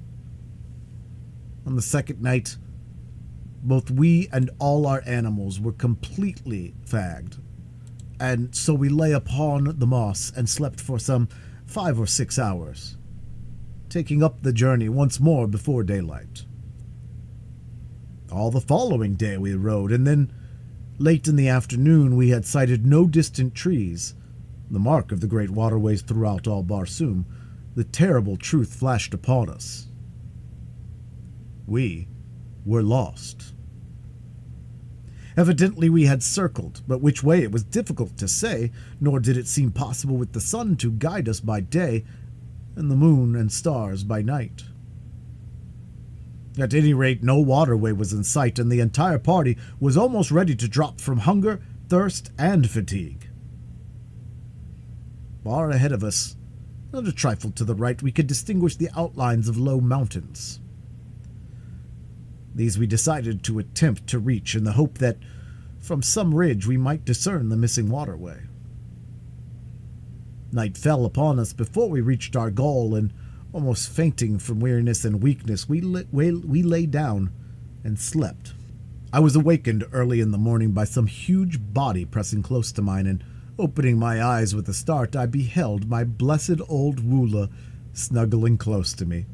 On the second night, both we and all our animals were completely fagged, and so we lay upon the moss and slept for some 5 or 6 hours, taking up the journey once more before daylight. All the following day we rode, and then, late in the afternoon, we had sighted no distant trees, the mark of the great waterways throughout all Barsoom. The terrible truth flashed upon us. We were lost. Evidently we had circled, but which way it was difficult to say, nor did it seem possible with the sun to guide us by day and the moon and stars by night. At any rate, no waterway was in sight, and the entire party was almost ready to drop from hunger, thirst, and fatigue. Far ahead of us, and a trifle to the right, we could distinguish the outlines of low mountains. These we decided to attempt to reach in the hope that from some ridge we might discern the missing waterway. Night fell upon us before we reached our goal, and almost fainting from weariness and weakness, we lay down and slept. I was awakened early in the morning by some huge body pressing close to mine, and opening my eyes with a start, I beheld my blessed old Woola snuggling close to me.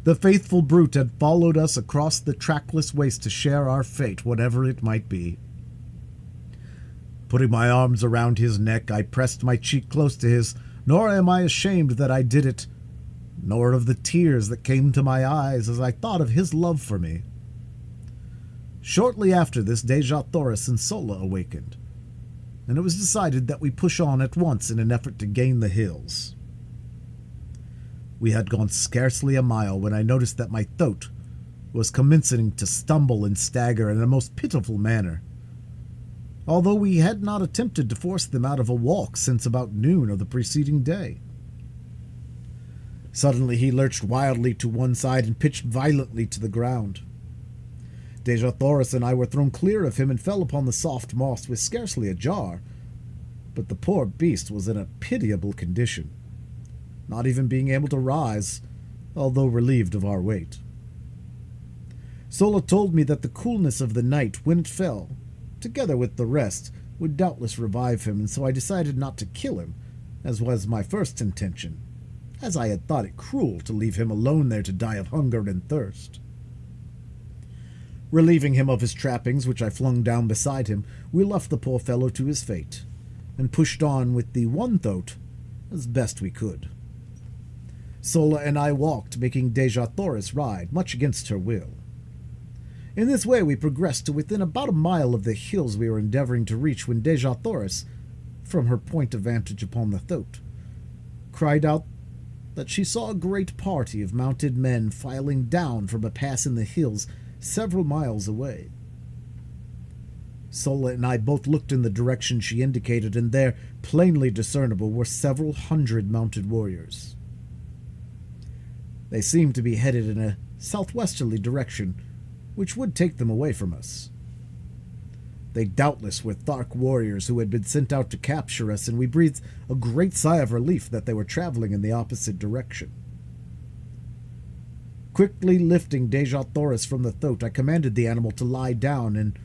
The faithful brute had followed us across the trackless waste to share our fate, whatever it might be. Putting my arms around his neck, I pressed my cheek close to his, nor am I ashamed that I did it, nor of the tears that came to my eyes as I thought of his love for me. Shortly after this, Deja Thoris and Sola awakened, and it was decided that we push on at once in an effort to gain the hills. We had gone scarcely a mile when I noticed that my throat was commencing to stumble and stagger in a most pitiful manner, although we had not attempted to force them out of a walk since about noon of the preceding day. Suddenly he lurched wildly to one side and pitched violently to the ground. Deja Thoris and I were thrown clear of him and fell upon the soft moss with scarcely a jar, but the poor beast was in a pitiable condition, not even being able to rise, although relieved of our weight. Sola told me that the coolness of the night when it fell, together with the rest, would doubtless revive him, and so I decided not to kill him, as was my first intention, as I had thought it cruel to leave him alone there to die of hunger and thirst. Relieving him of his trappings, which I flung down beside him, we left the poor fellow to his fate, and pushed on with the one thoat as best we could. Sola and I walked, making Deja Thoris ride, much against her will. In this way we progressed to within about a mile of the hills we were endeavoring to reach, when Deja Thoris, from her point of vantage upon the thoat, cried out that she saw a great party of mounted men filing down from a pass in the hills several miles away. Sola and I both looked in the direction she indicated, and there, plainly discernible, were several hundred mounted warriors. They seemed to be headed in a southwesterly direction, which would take them away from us. They doubtless were Thark warriors who had been sent out to capture us, and we breathed a great sigh of relief that they were traveling in the opposite direction. Quickly lifting Deja Thoris from the thoat, I commanded the animal to lie down, and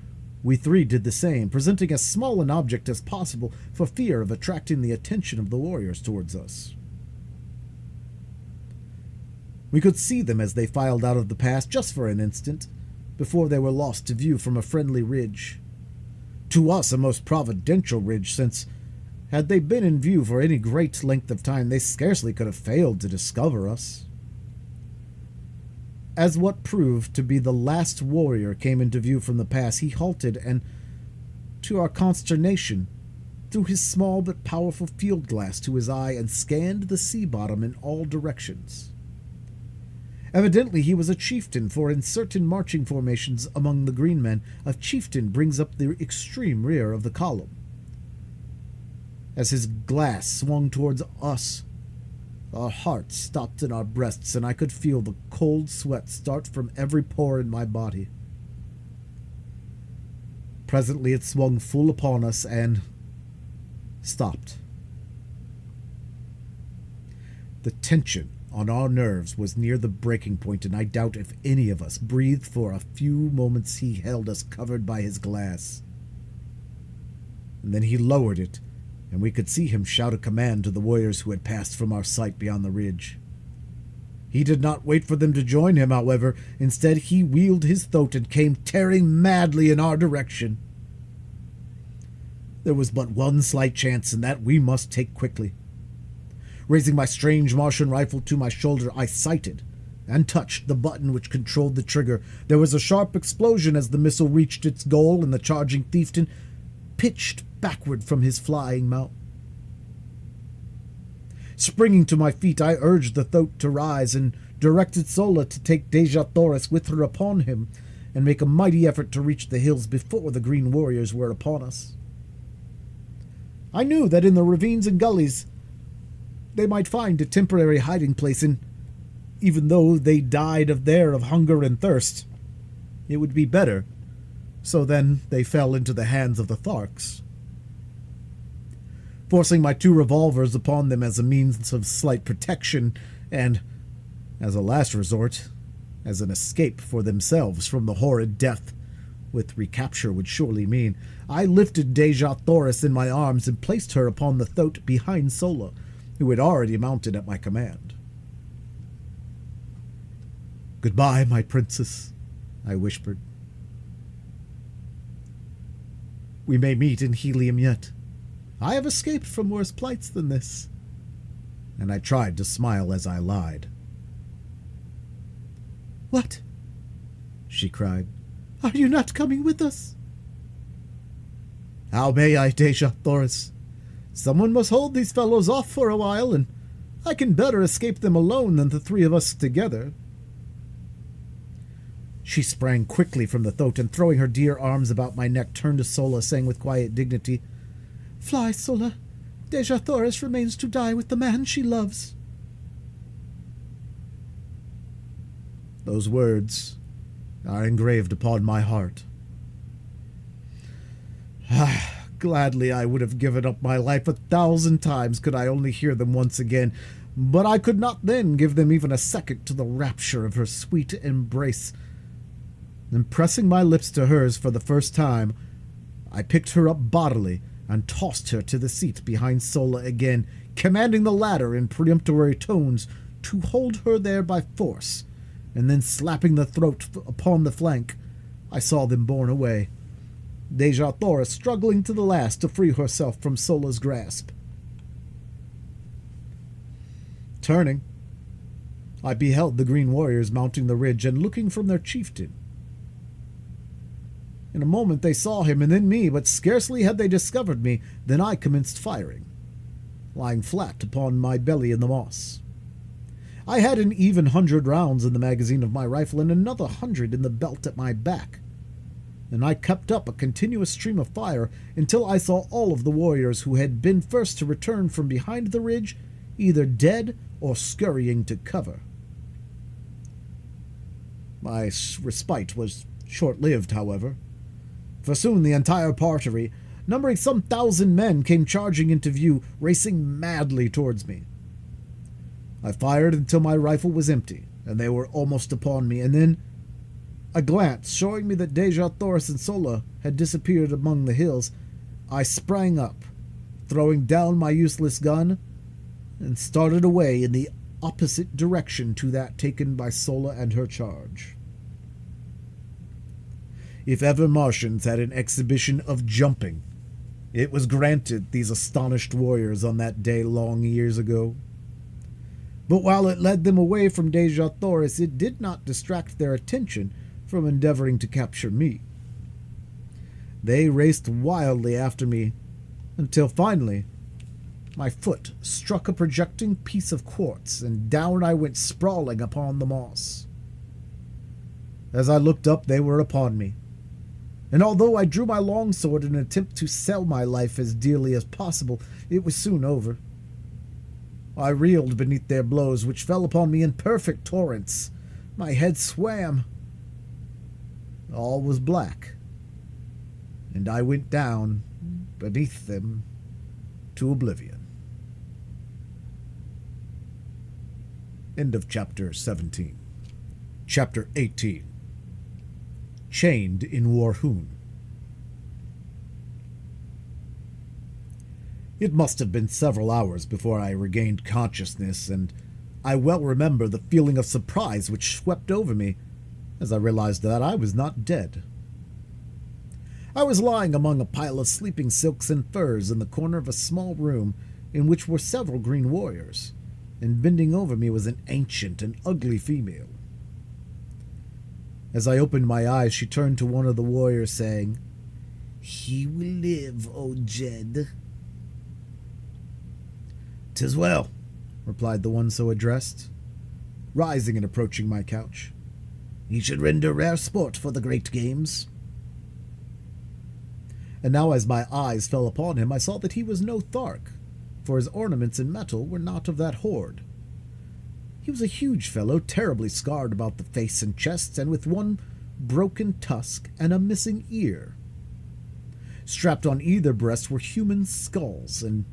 we three did the same, presenting as small an object as possible for fear of attracting the attention of the warriors towards us. We could see them as they filed out of the pass just for an instant, before they were lost to view from a friendly ridge. To us, a most providential ridge, since, had they been in view for any great length of time, they scarcely could have failed to discover us. As what proved to be the last warrior came into view from the pass, he halted and, to our consternation, threw his small but powerful field glass to his eye and scanned the sea bottom in all directions. Evidently he was a chieftain, for in certain marching formations among the green men, a chieftain brings up the extreme rear of the column. As his glass swung towards us, our hearts stopped in our breasts, and I could feel the cold sweat start from every pore in my body. Presently it swung full upon us and stopped. The tension on our nerves was near the breaking point, and I doubt if any of us breathed for a few moments. He held us covered by his glass, and then he lowered it, and we could see him shout a command to the warriors who had passed from our sight beyond the ridge. He did not wait for them to join him, however. Instead, he wheeled his thoat and came tearing madly in our direction. There was but one slight chance, and that we must take quickly. Raising my strange Martian rifle to my shoulder, I sighted and touched the button which controlled the trigger. There was a sharp explosion as the missile reached its goal, and the charging thieftain pitched backward from his flying mount. Springing to my feet, I urged the thoat to rise and directed Sola to take Deja Thoris with her upon him and make a mighty effort to reach the hills before the green warriors were upon us. I knew that in the ravines and gullies they might find a temporary hiding place, and even though they died of hunger and thirst, it would be better, so then they fell into the hands of the Tharks. Forcing my 2 revolvers upon them as a means of slight protection, and, as a last resort, as an escape for themselves from the horrid death which recapture would surely mean, I lifted Deja Thoris in my arms and placed her upon the thoat behind Sola, who had already mounted at my command. "Goodbye, my princess," I whispered. "We may meet in Helium yet. I have escaped from worse plights than this." And I tried to smile as I lied. "What?" she cried. Are you not coming with us? How may I, Deja Thoris? Someone must hold these fellows off for a while, and I can better escape them alone than the three of us together. She sprang quickly from the thoat, and throwing her dear arms about my neck, turned to Sola, saying with quiet dignity, Fly, Sola. Deja Thoris remains to die with the man she loves. Those words are engraved upon my heart. Gladly I would have given up my life 1,000 times could I only hear them once again, but I could not then give them even a second to the rapture of her sweet embrace. And pressing my lips to hers for the first time, I picked her up bodily and tossed her to the seat behind Sola again, commanding the latter in peremptory tones to hold her there by force, and then slapping the throat upon the flank, I saw them borne away, Deja Thoris struggling to the last to free herself from Sola's grasp. Turning, I beheld the green warriors mounting the ridge and looking from their chieftain. In a moment they saw him and then me, but scarcely had they discovered me than I commenced firing, lying flat upon my belly in the moss. I had an even 100 rounds in the magazine of my rifle and another 100 in the belt at my back, and I kept up a continuous stream of fire until I saw all of the warriors who had been first to return from behind the ridge either dead or scurrying to cover. My respite was short-lived, however, for soon the entire party, numbering some 1,000 men, came charging into view, racing madly towards me. I fired until my rifle was empty, and they were almost upon me, and then, a glance showing me that Deja Thoris and Sola had disappeared among the hills, I sprang up, throwing down my useless gun, and started away in the opposite direction to that taken by Sola and her charge. If ever Martians had an exhibition of jumping, it was granted these astonished warriors on that day long years ago. But while it led them away from Deja Thoris, it did not distract their attention from endeavoring to capture me. They raced wildly after me, until finally my foot struck a projecting piece of quartz, and down I went sprawling upon the moss. As I looked up, they were upon me, and although I drew my longsword in an attempt to sell my life as dearly as possible, it was soon over. I reeled beneath their blows, which fell upon me in perfect torrents. My head swam. All was black, and I went down beneath them to oblivion. End of Chapter 17. Chapter 18. Chained in Warhoon. It must have been several hours before I regained consciousness, and I well remember the feeling of surprise which swept over me as I realized that I was not dead. I was lying among a pile of sleeping silks and furs in the corner of a small room in which were several green warriors, and bending over me was an ancient and ugly female. As I opened my eyes, she turned to one of the warriors, saying, "He will live, O Jed." "'Tis well," replied the one so addressed, rising and approaching my couch. "He should render rare sport for the great games." And now as my eyes fell upon him, I saw that he was no Thark, for his ornaments in metal were not of that horde. He was a huge fellow, terribly scarred about the face and chest, and with one broken tusk and a missing ear. Strapped on either breast were human skulls, and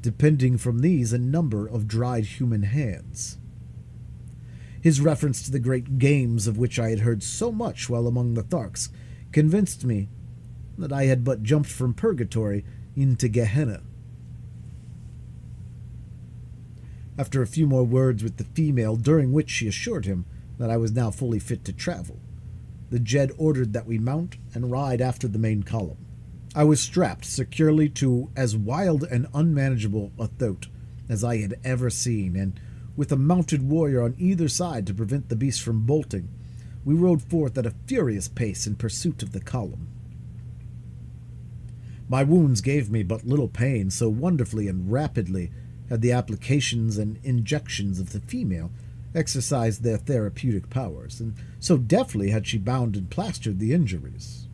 depending from these a number of dried human hands. His reference to the great games of which I had heard so much while among the Tharks convinced me that I had but jumped from purgatory into Gehenna. After a few more words with the female, during which she assured him that I was now fully fit to travel, the Jed ordered that we mount and ride after the main column. I was strapped securely to as wild and unmanageable a thoat as I had ever seen, and with a mounted warrior on either side to prevent the beast from bolting, we rode forth at a furious pace in pursuit of the column. My wounds gave me but little pain, so wonderfully and rapidly had the applications and injections of the female exercised their therapeutic powers, and so deftly had she bound and plastered the injuries.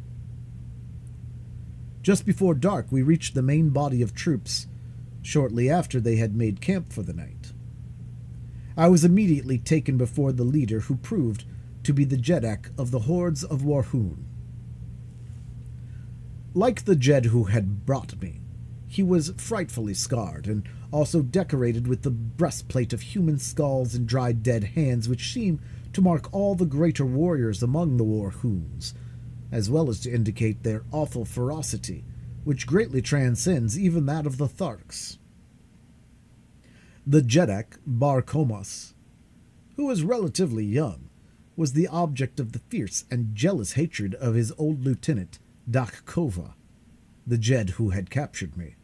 Just before dark we reached the main body of troops, shortly after they had made camp for the night. I was immediately taken before the leader, who proved to be the Jeddak of the hordes of Warhoon. Like the Jed who had brought me, he was frightfully scarred, and also decorated with the breastplate of human skulls and dried dead hands, which seemed to mark all the greater warriors among the Warhoons, as well as to indicate their awful ferocity, which greatly transcends even that of the Tharks. The Jeddak, Bar Comas, who was relatively young, was the object of the fierce and jealous hatred of his old lieutenant, Dak Kova, the Jed who had captured me,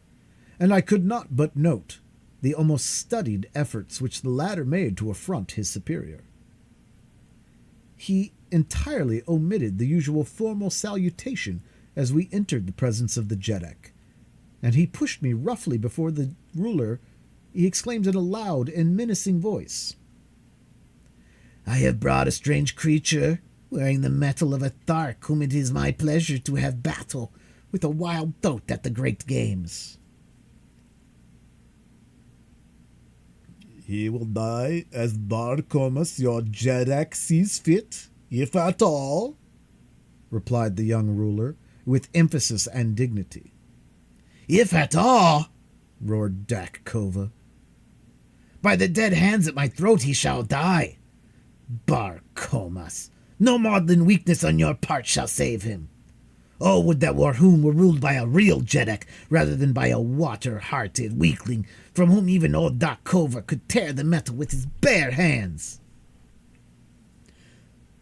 and I could not but note the almost studied efforts which the latter made to affront his superior. He entirely omitted the usual formal salutation as we entered the presence of the Jeddak, and he pushed me roughly before the ruler. He exclaimed in a loud and menacing voice, "I have brought a strange creature, wearing the metal of a Thark, whom it is my pleasure to have battle with a wild thoat at the great games." "He will die as Bar Comas, your Jeddak, sees fit, if at all," replied the young ruler, with emphasis and dignity. "If at all," roared Dak Kova. "By the dead hands at my throat he shall die. Bar Comas, no maudlin weakness on your part shall save him. Oh, would that Warhoon were ruled by a real Jeddak, rather than by a water-hearted weakling, from whom even old Dak Kova could tear the metal with his bare hands."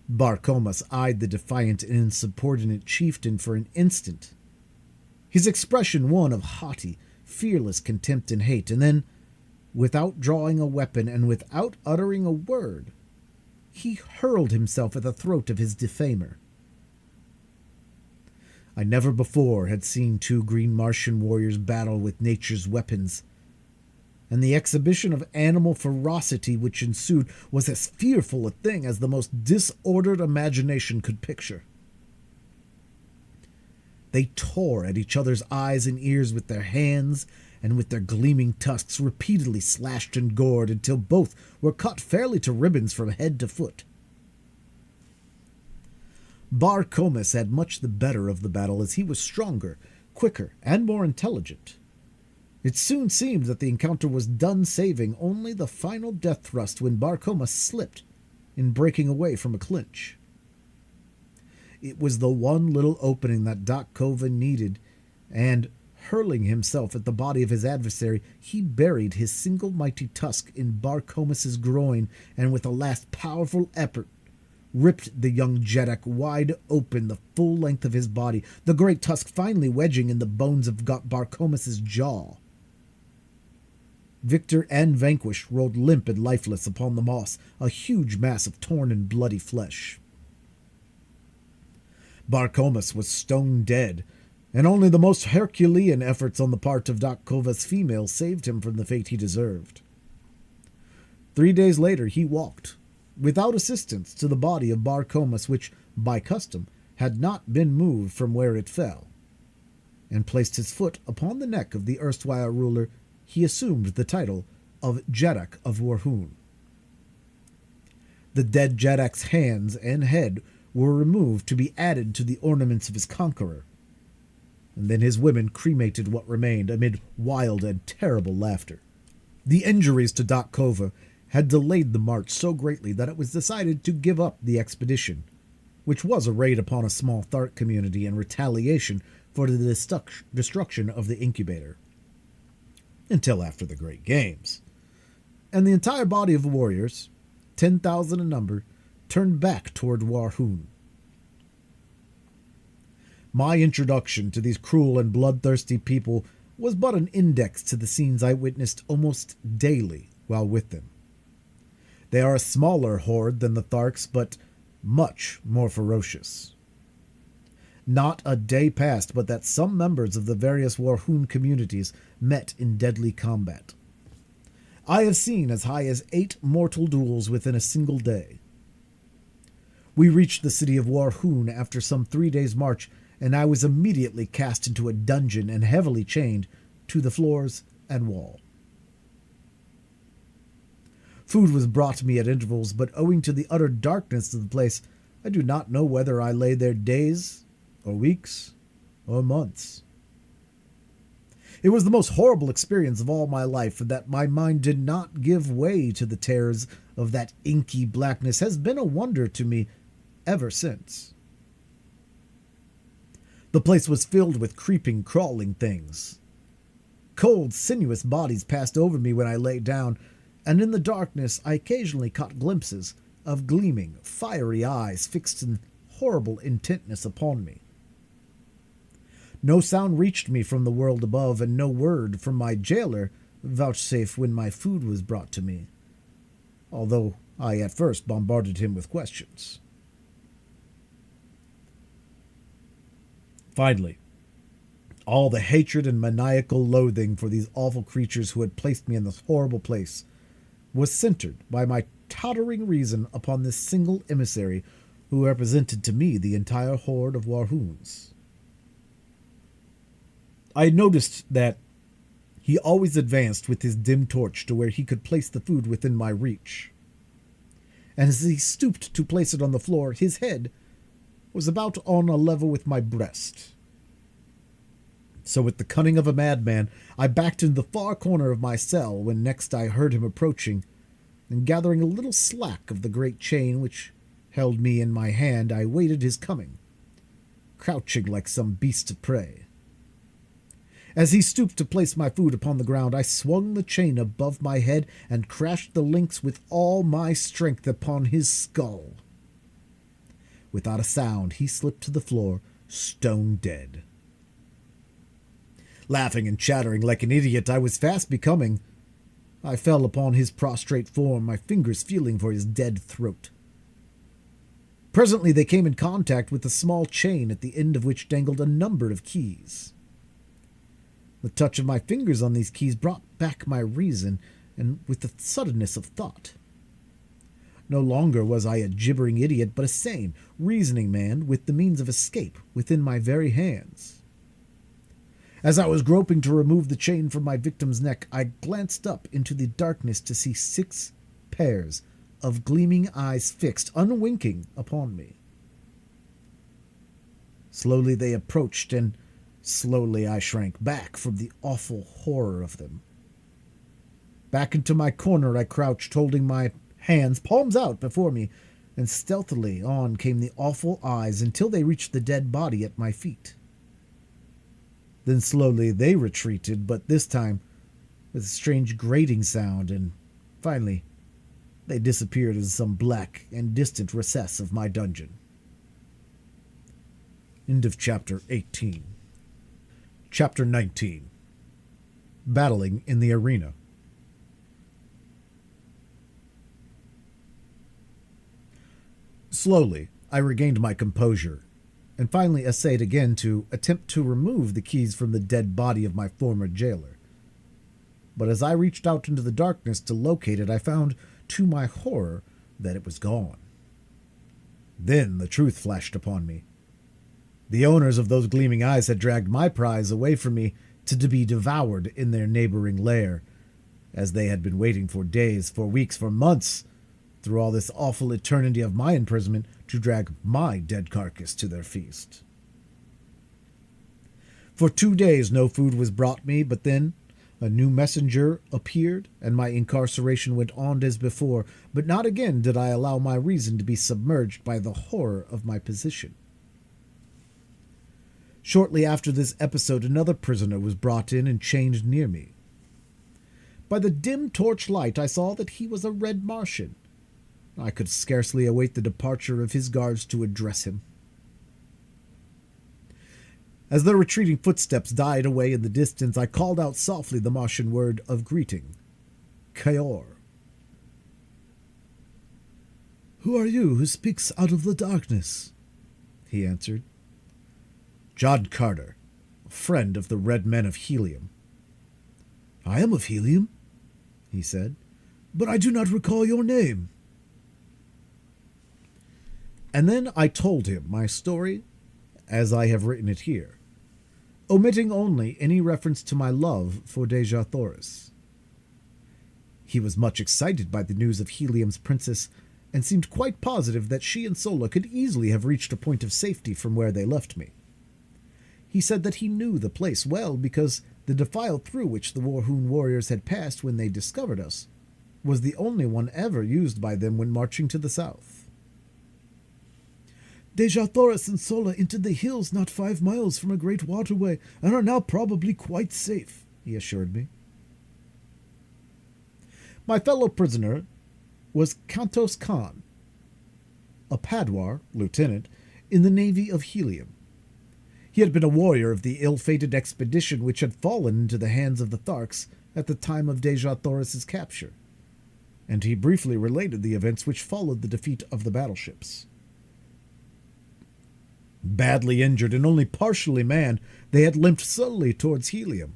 Bar Comas eyed the defiant and insubordinate chieftain for an instant, his expression one of haughty, fearless contempt and hate, and then, without drawing a weapon and without uttering a word, he hurled himself at the throat of his defamer. I never before had seen two green Martian warriors battle with nature's weapons, and the exhibition of animal ferocity which ensued was as fearful a thing as the most disordered imagination could picture. They tore at each other's eyes and ears with their hands, and with their gleaming tusks repeatedly slashed and gored until both were cut fairly to ribbons from head to foot. Bar Comas had much the better of the battle, as he was stronger, quicker, and more intelligent. It soon seemed that the encounter was done, saving only the final death thrust when Bar Comas slipped in breaking away from a clinch. It was the one little opening that Dak Kova needed, and, hurling himself at the body of his adversary, he buried his single mighty tusk in Bar Comas's groin, and with a last powerful effort ripped the young Jeddak wide open the full length of his body, the great tusk finally wedging in the bones of Bar Comas's jaw. Victor and vanquished rolled limp and lifeless upon the moss, a huge mass of torn and bloody flesh. Bar Comas was stone dead, and only the most Herculean efforts on the part of Dak Kova's female saved him from the fate he deserved. 3 days later he walked, without assistance, to the body of Bar Comas, which, by custom, had not been moved from where it fell, and placed his foot upon the neck of the erstwhile ruler. He assumed the title of Jeddak of Warhoon. The dead Jeddak's hands and head were removed to be added to the ornaments of his conqueror, and then his women cremated what remained amid wild and terrible laughter. The injuries to Dak Kova had delayed the march so greatly that it was decided to give up the expedition, which was a raid upon a small Thark community in retaliation for the destruction of the incubator, until after the Great Games, and the entire body of warriors, 10,000 in number, turned back toward Warhoon. My introduction to these cruel and bloodthirsty people was but an index to the scenes I witnessed almost daily while with them. They are a smaller horde than the Tharks, but much more ferocious. Not a day passed but that some members of the various Warhoon communities met in deadly combat. I have seen as high as 8 mortal duels within a single day. We reached the city of Warhoon after some 3 days' march, and I was immediately cast into a dungeon and heavily chained to the floors and wall. Food was brought to me at intervals, but owing to the utter darkness of the place, I do not know whether I lay there days, or weeks, or months. It was the most horrible experience of all my life, and that my mind did not give way to the terrors of that inky blackness has been a wonder to me ever since. The place was filled with creeping, crawling things. Cold, sinuous bodies passed over me when I lay down, and in the darkness I occasionally caught glimpses of gleaming, fiery eyes fixed in horrible intentness upon me. No sound reached me from the world above, and no word from my jailer vouchsafed when my food was brought to me, although I at first bombarded him with questions. Finally, all the hatred and maniacal loathing for these awful creatures who had placed me in this horrible place was centered by my tottering reason upon this single emissary who represented to me the entire horde of Warhoons. I noticed that he always advanced with his dim torch to where he could place the food within my reach. And as he stooped to place it on the floor, his head was about on a level with my breast. So with the cunning of a madman, I backed into the far corner of my cell when next I heard him approaching, and gathering a little slack of the great chain which held me in my hand, I waited his coming, crouching like some beast of prey. As he stooped to place my food upon the ground, I swung the chain above my head and crashed the links with all my strength upon his skull. Without a sound, he slipped to the floor, stone dead. Laughing and chattering like an idiot I was fast becoming, I fell upon his prostrate form, my fingers feeling for his dead throat. Presently they came in contact with a small chain at the end of which dangled a number of keys. The touch of my fingers on these keys brought back my reason, and with the suddenness of thought. No longer was I a gibbering idiot, but a sane, reasoning man with the means of escape within my very hands. As I was groping to remove the chain from my victim's neck, I glanced up into the darkness to see 6 pairs of gleaming eyes fixed, unwinking, upon me. Slowly they approached, and slowly I shrank back from the awful horror of them. Back into my corner I crouched, holding my hands palms out before me, and stealthily on came the awful eyes until they reached the dead body at my feet. Then slowly they retreated, but this time with a strange grating sound, and finally they disappeared in some black and distant recess of my dungeon. End of Chapter 18. Chapter 19. Battling in the Arena. Slowly, I regained my composure, and finally essayed again to attempt to remove the keys from the dead body of my former jailer. But as I reached out into the darkness to locate it, I found, to my horror, that it was gone. Then the truth flashed upon me. The owners of those gleaming eyes had dragged my prize away from me to be devoured in their neighboring lair, as they had been waiting for days, for weeks, for months, through all this awful eternity of my imprisonment, to drag my dead carcass to their feast. For 2 days no food was brought me, but then a new messenger appeared, and my incarceration went on as before, but not again did I allow my reason to be submerged by the horror of my position. Shortly after this episode, another prisoner was brought in and chained near me. By the dim torchlight, I saw that he was a red Martian. I could scarcely await the departure of his guards to address him. As the retreating footsteps died away in the distance, I called out softly the Martian word of greeting, Kaor. "Who are you who speaks out of the darkness?" he answered. "John Carter, friend of the Red Men of Helium." "I am of Helium," he said, "but I do not recall your name." And then I told him my story as I have written it here, omitting only any reference to my love for Dejah Thoris. He was much excited by the news of Helium's princess, and seemed quite positive that she and Sola could easily have reached a point of safety from where they left me. He said that he knew the place well because the defile through which the Warhoon warriors had passed when they discovered us was the only one ever used by them when marching to the south. "Dejah Thoris and Sola entered the hills not 5 miles from a great waterway and are now probably quite safe," he assured me. My fellow prisoner was Kantos Khan, a Padwar lieutenant in the navy of Helium. He had been a warrior of the ill-fated expedition which had fallen into the hands of the Tharks at the time of Dejah Thoris's capture, and he briefly related the events which followed the defeat of the battleships. Badly injured and only partially manned, they had limped slowly towards Helium,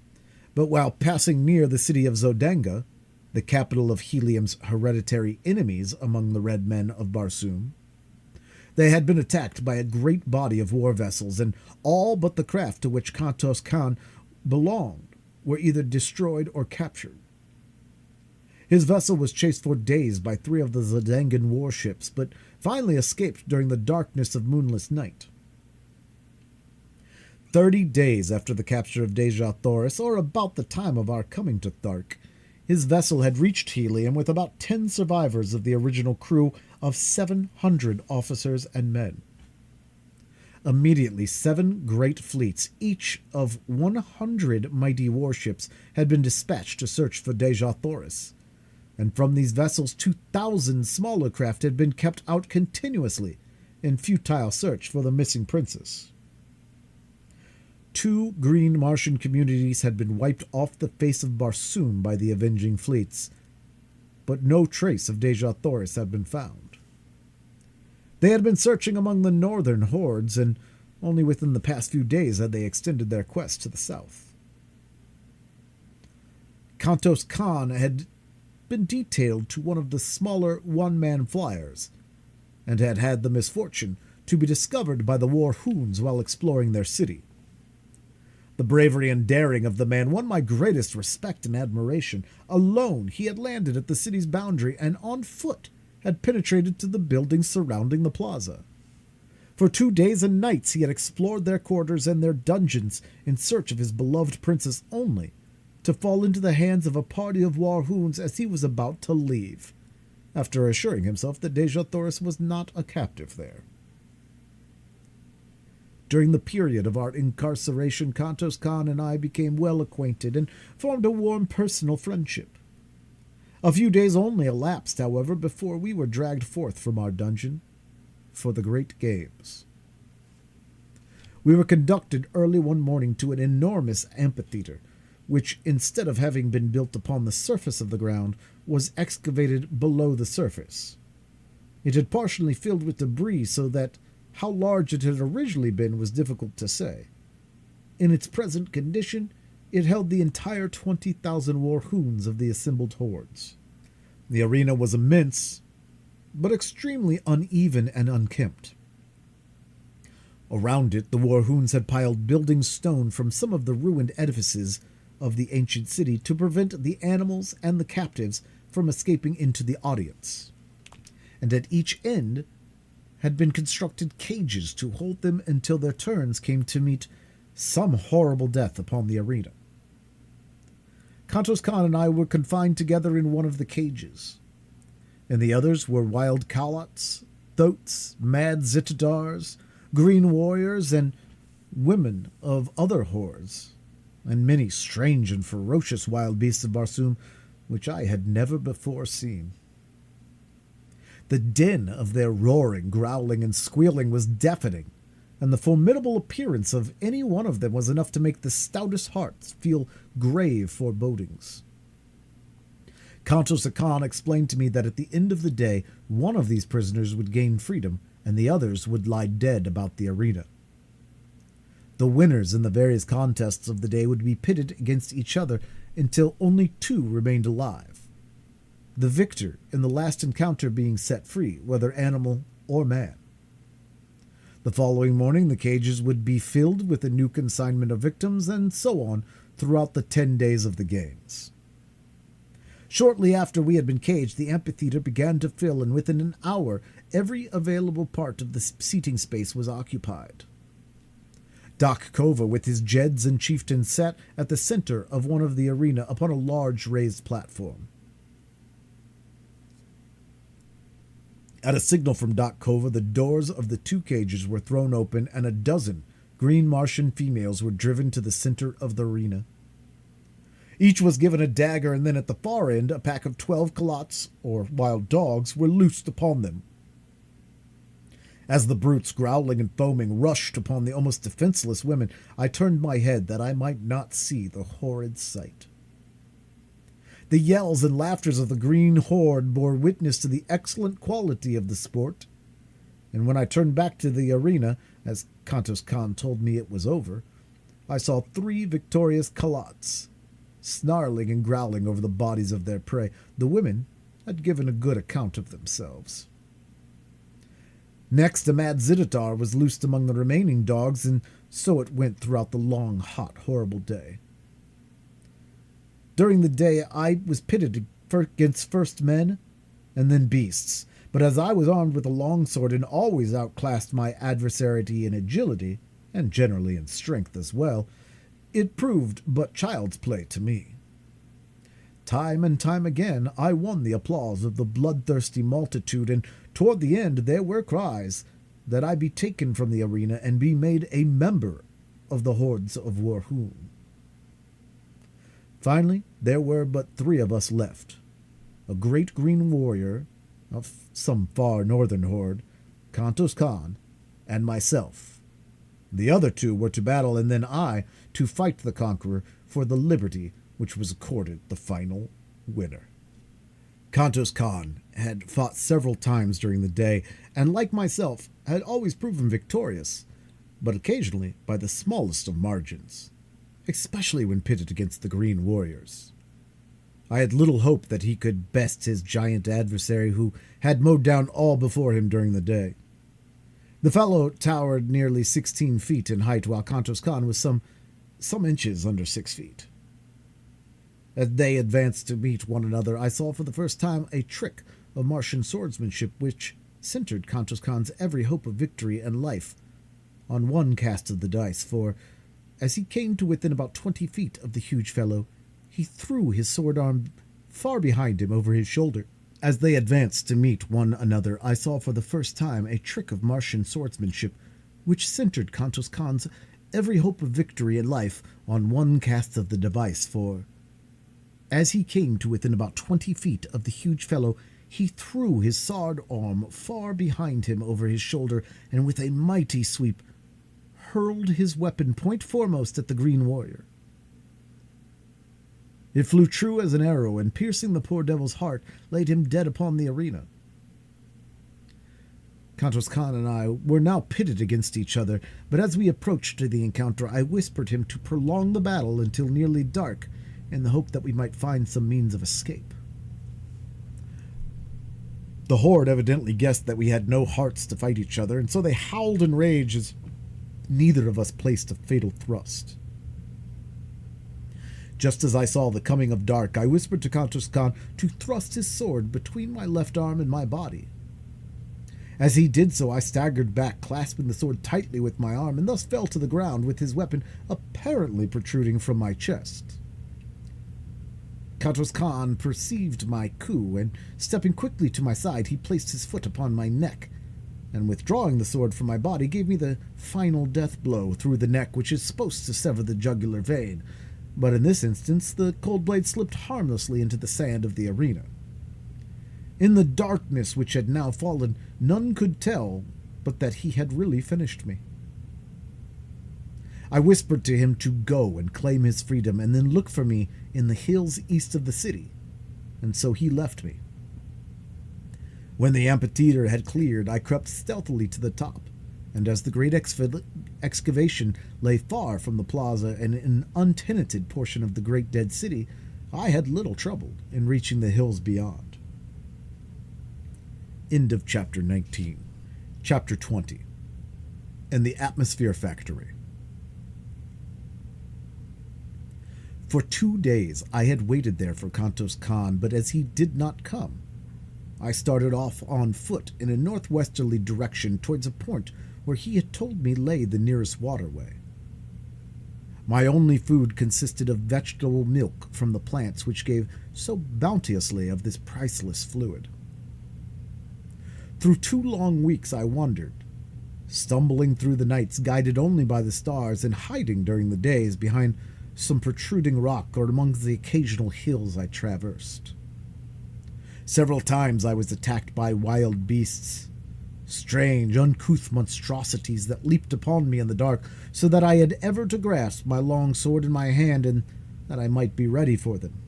but while passing near the city of Zodanga, the capital of Helium's hereditary enemies among the Red Men of Barsoom, they had been attacked by a great body of war vessels, and all but the craft to which Kantos Khan belonged were either destroyed or captured. His vessel was chased for days by 3 of the Zodangan warships, but finally escaped during the darkness of moonless night. 30 days after the capture of Dejah Thoris, or about the time of our coming to Thark, his vessel had reached Helium with about 10 survivors of the original crew of 700 officers and men. Immediately, 7 great fleets, each of 100 mighty warships, had been dispatched to search for Dejah Thoris, and from these vessels 2,000 smaller craft had been kept out continuously in futile search for the missing princess. 2 green Martian communities had been wiped off the face of Barsoom by the avenging fleets, but no trace of Dejah Thoris had been found. They had been searching among the northern hordes, and only within the past few days had they extended their quest to the south. Kantos Khan had been detailed to one of the smaller one-man flyers, and had had the misfortune to be discovered by the Warhoons while exploring their city. The bravery and daring of the man won my greatest respect and admiration. Alone, he had landed at the city's boundary and on foot had penetrated to the buildings surrounding the plaza. For 2 days and nights he had explored their quarters and their dungeons in search of his beloved princess, only to fall into the hands of a party of Warhoons as he was about to leave, after assuring himself that Dejah Thoris was not a captive there. During the period of our incarceration, Kantos Khan and I became well acquainted and formed a warm personal friendship. A few days only elapsed, however, before we were dragged forth from our dungeon for the great games. We were conducted early one morning to an enormous amphitheater, which, instead of having been built upon the surface of the ground, was excavated below the surface. It had partially filled with debris, so that how large it had originally been was difficult to say. In its present condition, it held the entire 20,000 Warhoons of the assembled hordes. The arena was immense, but extremely uneven and unkempt. Around it, the Warhoons had piled building stone from some of the ruined edifices of the ancient city to prevent the animals and the captives from escaping into the audience. And at each end had been constructed cages to hold them until their turns came to meet some horrible death upon the arena. Kantos Khan and I were confined together in one of the cages. In the others were wild Kalots, Thoats, mad Zitadars, green warriors, and women of other hordes, and many strange and ferocious wild beasts of Barsoom which I had never before seen. The din of their roaring, growling, and squealing was deafening, and the formidable appearance of any one of them was enough to make the stoutest hearts feel grave forebodings. Kantos Khan explained to me that at the end of the day, one of these prisoners would gain freedom, and the others would lie dead about the arena. The winners in the various contests of the day would be pitted against each other until only two remained alive, the victor in the last encounter being set free, whether animal or man. The following morning, the cages would be filled with a new consignment of victims, and so on throughout the 10 days of the games. Shortly after we had been caged, the amphitheater began to fill, and within an hour, every available part of the seating space was occupied. Doc Kova, with his Jeds and chieftains, sat at the center of one of the arena upon a large raised platform. At a signal from Doc Kova, the doors of the two cages were thrown open, and a dozen green Martian females were driven to the center of the arena. Each was given a dagger, and then at the far end, a pack of 12 kalots, or wild dogs, were loosed upon them. As the brutes, growling and foaming, rushed upon the almost defenseless women, I turned my head that I might not see the horrid sight. The yells and laughters of the green horde bore witness to the excellent quality of the sport, and when I turned back to the arena, as Kantos Khan told me it was over, I saw 3 victorious kalots, snarling and growling over the bodies of their prey. The women had given a good account of themselves. Next, a mad Zitatar was loosed among the remaining dogs, and so it went throughout the long, hot, horrible day. During the day, I was pitted against first men and then beasts, but as I was armed with a longsword and always outclassed my adversary in agility, and generally in strength as well, it proved but child's play to me. Time and time again, I won the applause of the bloodthirsty multitude, and toward the end there were cries that I be taken from the arena and be made a member of the hordes of Warhoon. Finally, there were but 3 of us left, a great green warrior of some far northern horde, Kantos Khan, and myself. The other 2 were to battle, and then I to fight the conqueror for the liberty which was accorded the final winner. Kantos Khan had fought several times during the day, and like myself, had always proven victorious, but occasionally by the smallest of margins, especially when pitted against the Green Warriors. I had little hope that he could best his giant adversary, who had mowed down all before him during the day. The fellow towered nearly 16 feet in height, while Kantos Khan was some inches under 6 feet. As they advanced to meet one another, I saw for the first time a trick of Martian swordsmanship which centered Kantos Khan's every hope of victory and life on one cast of the dice, for, as he came to within about 20 feet of the huge fellow, he threw his sword arm far behind him over his shoulder. As they advanced to meet one another, I saw for the first time a trick of Martian swordsmanship which centered Kantos Khan's every hope of victory and life on one cast of the device, for, as he came to within about 20 feet of the huge fellow, he threw his sword arm far behind him over his shoulder, and with a mighty sweep hurled his weapon point foremost at the green warrior. It flew true as an arrow, and piercing the poor devil's heart, laid him dead upon the arena. Kantos Khan and I were now pitted against each other, but as we approached the encounter, I whispered him to prolong the battle until nearly dark, in the hope that we might find some means of escape. The horde evidently guessed that we had no hearts to fight each other, and so they howled in rage as neither of us placed a fatal thrust. Just as I saw the coming of dark, I whispered to Kantos Khan to thrust his sword between my left arm and my body. As he did so, I staggered back, clasping the sword tightly with my arm, and thus fell to the ground with his weapon apparently protruding from my chest. Kantos Khan perceived my coup, and stepping quickly to my side, he placed his foot upon my neck, and withdrawing the sword from my body, gave me the final death blow through the neck, which is supposed to sever the jugular vein, but in this instance the cold blade slipped harmlessly into the sand of the arena. In the darkness which had now fallen, none could tell but that he had really finished me. I whispered to him to go and claim his freedom, and then look for me in the hills east of the city. and so he left me. When the amphitheater had cleared, I crept stealthily to the top, and as the great excavation lay far from the plaza and an untenanted portion of the great dead city, I had little trouble in reaching the hills beyond. End of Chapter 19. Chapter 20. In the Atmosphere Factory. For 2 days I had waited there for Kantos Khan, but as he did not come, I started off on foot in a northwesterly direction towards a point where he had told me lay the nearest waterway. My only food consisted of vegetable milk from the plants which gave so bounteously of this priceless fluid. Through 2 long weeks I wandered, stumbling through the nights guided only by the stars and hiding during the days behind some protruding rock or amongst the occasional hills I traversed. Several times I was attacked by wild beasts, strange, uncouth monstrosities that leaped upon me in the dark, so that I had ever to grasp my long sword in my hand and that I might be ready for them.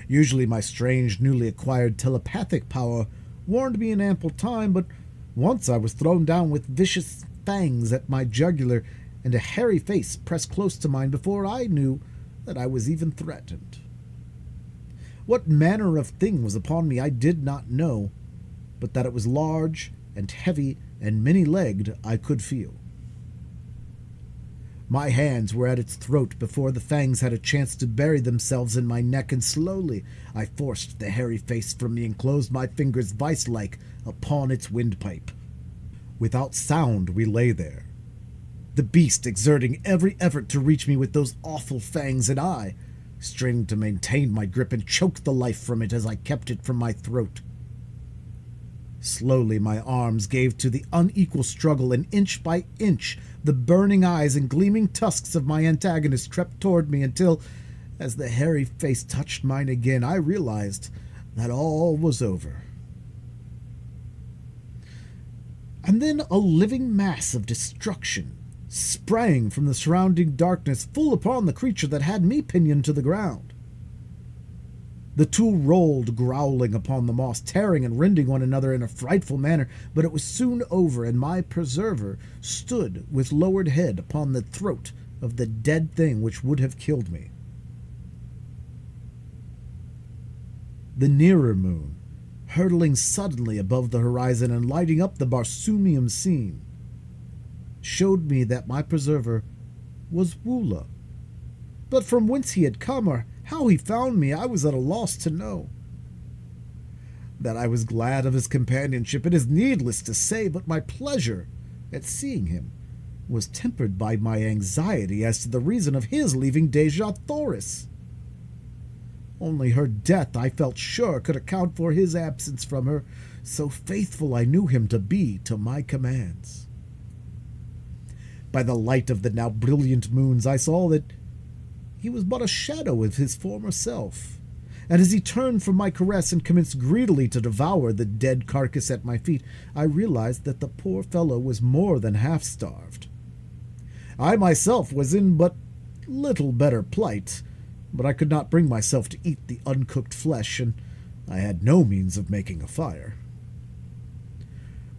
Usually my strange, newly acquired telepathic power warned me in ample time, but once I was thrown down with vicious fangs at my jugular and a hairy face pressed close to mine before I knew that I was even threatened. What manner of thing was upon me I did not know, but that it was large and heavy and many-legged I could feel. My hands were at its throat before the fangs had a chance to bury themselves in my neck, and slowly I forced the hairy face from me and closed my fingers vice-like upon its windpipe. Without sound we lay there, the beast exerting every effort to reach me with those awful fangs, and I straining to maintain my grip and choke the life from it as I kept it from my throat. Slowly my arms gave to the unequal struggle, and inch by inch the burning eyes and gleaming tusks of my antagonist crept toward me until, as the hairy face touched mine again, I realized that all was over. And then a living mass of destruction sprang from the surrounding darkness full upon the creature that had me pinioned to the ground. The two rolled, growling upon the moss, tearing and rending one another in a frightful manner, but it was soon over, and my preserver stood with lowered head upon the throat of the dead thing which would have killed me. The nearer moon, hurtling suddenly above the horizon and lighting up the Barsoomian scene, showed me that my preserver was Woola. But from whence he had come, or how he found me, I was at a loss to know. That I was glad of his companionship it is needless to say, but my pleasure at seeing him was tempered by my anxiety as to the reason of his leaving Dejah Thoris. Only her death, I felt sure, could account for his absence from her, so faithful I knew him to be to my commands. By the light of the now brilliant moons, I saw that he was but a shadow of his former self, and as he turned from my caress and commenced greedily to devour the dead carcass at my feet, I realized that the poor fellow was more than half-starved. I myself was in but little better plight, but I could not bring myself to eat the uncooked flesh, and I had no means of making a fire.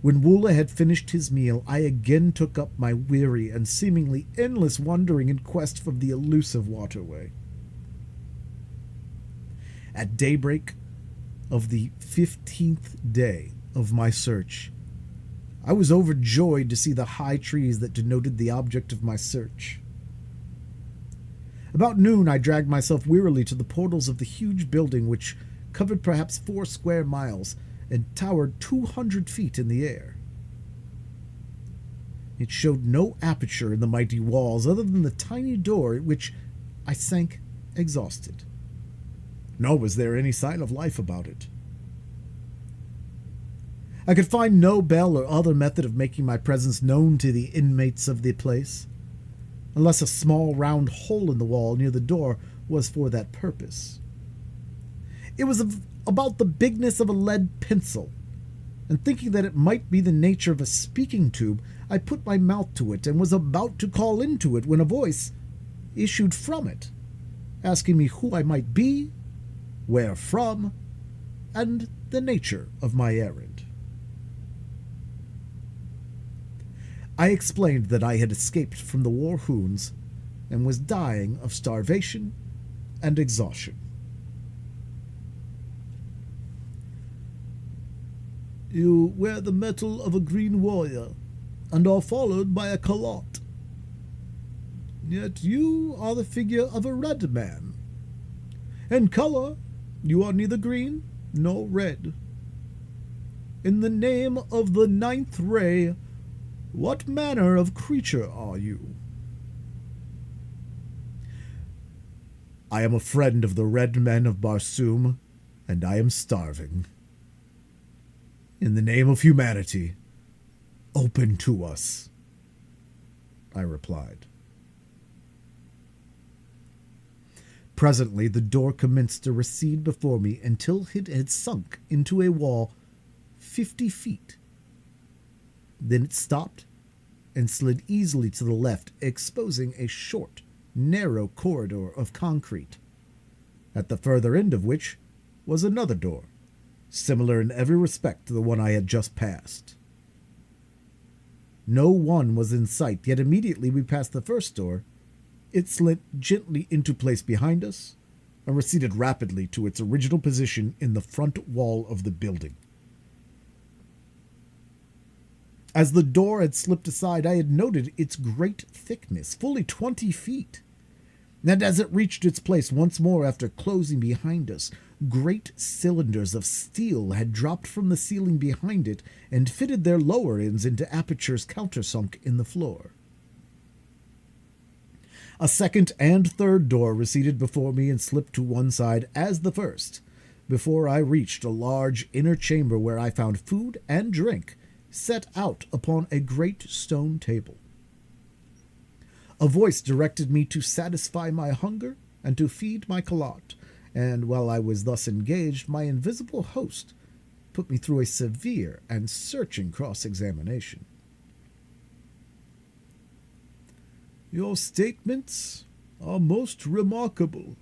When Woola had finished his meal, I again took up my weary and seemingly endless wandering in quest of the elusive waterway. At daybreak of the 15th day of my search, I was overjoyed to see the high trees that denoted the object of my search. About noon I dragged myself wearily to the portals of the huge building, which covered perhaps 4 square miles and towered 200 feet in the air. It showed no aperture in the mighty walls other than the tiny door at which I sank exhausted. Nor was there any sign of life about it. I could find no bell or other method of making my presence known to the inmates of the place, unless a small round hole in the wall near the door was for that purpose. It was about the bigness of a lead pencil, and thinking that it might be the nature of a speaking tube, I put my mouth to it and was about to call into it when a voice issued from it, asking me who I might be where from, and the nature of my errand. I explained that I had escaped from the war hoons and was dying of starvation and exhaustion. You wear the metal of a green warrior and are followed by a calotte. Yet you are the figure of a red man. In color, you are neither green nor red. In the name of the ninth ray, what manner of creature are you? I am a friend of the red men of Barsoom, and I am starving. In the name of humanity, open to us, I replied. Presently the door commenced to recede before me until it had sunk into a wall 50 feet. Then it stopped and slid easily to the left, exposing a short, narrow corridor of concrete, at the further end of which was another door, similar in every respect to the one I had just passed. No one was in sight, yet immediately we passed the first door, it slid gently into place behind us and receded rapidly to its original position in the front wall of the building. As the door had slipped aside, I had noted its great thickness, fully 20 feet. And as it reached its place once more after closing behind us, great cylinders of steel had dropped from the ceiling behind it and fitted their lower ends into apertures countersunk in the floor. A second and third door receded before me and slipped to one side as the first, before I reached a large inner chamber where I found food and drink set out upon a great stone table. A voice directed me to satisfy my hunger and to feed my calotte, and while I was thus engaged, my invisible host put me through a severe and searching cross-examination. "Your statements are most remarkable,"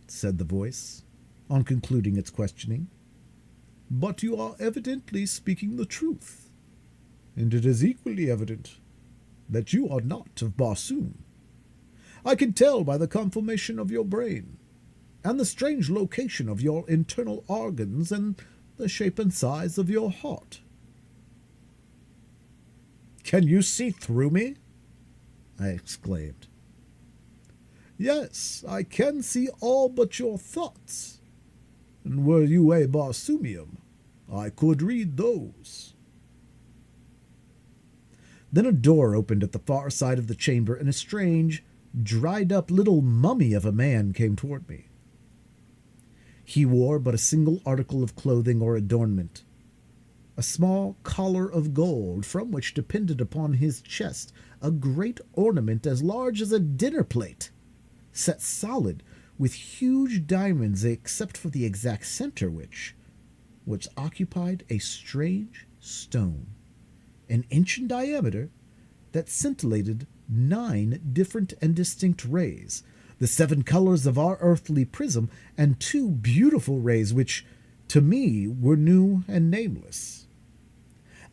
said the voice, on concluding its questioning. "But you are evidently speaking the truth, and it is equally evident that you are not of Barsoom. I can tell by the conformation of your brain, and the strange location of your internal organs, and the shape and size of your heart." "Can you see through me?" I exclaimed. "Yes, I can see all but your thoughts, and were you a Barsoomium, I could read those." Then a door opened at the far side of the chamber, and a strange, dried-up little mummy of a man came toward me. He wore but a single article of clothing or adornment, a small collar of gold, from which depended upon his chest a great ornament as large as a dinner plate, set solid with huge diamonds, except for the exact center which occupied a strange stone, an inch in diameter, that scintillated 9 different and distinct rays, the 7 colors of our earthly prism, and 2 beautiful rays which, to me, were new and nameless.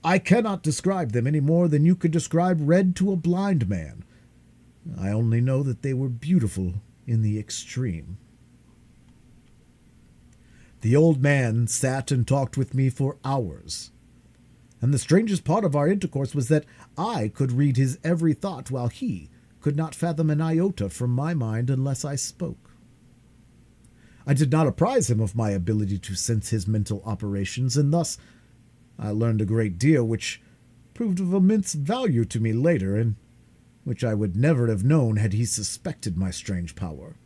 I cannot describe them any more than you could describe red to a blind man. I only know that they were beautiful in the extreme. The old man sat and talked with me for hours, and the strangest part of our intercourse was that I could read his every thought, while he could not fathom an iota from my mind unless I spoke. I did not apprise him of my ability to sense his mental operations, and thus I learned a great deal which proved of immense value to me later, and which I would never have known had he suspected my strange power.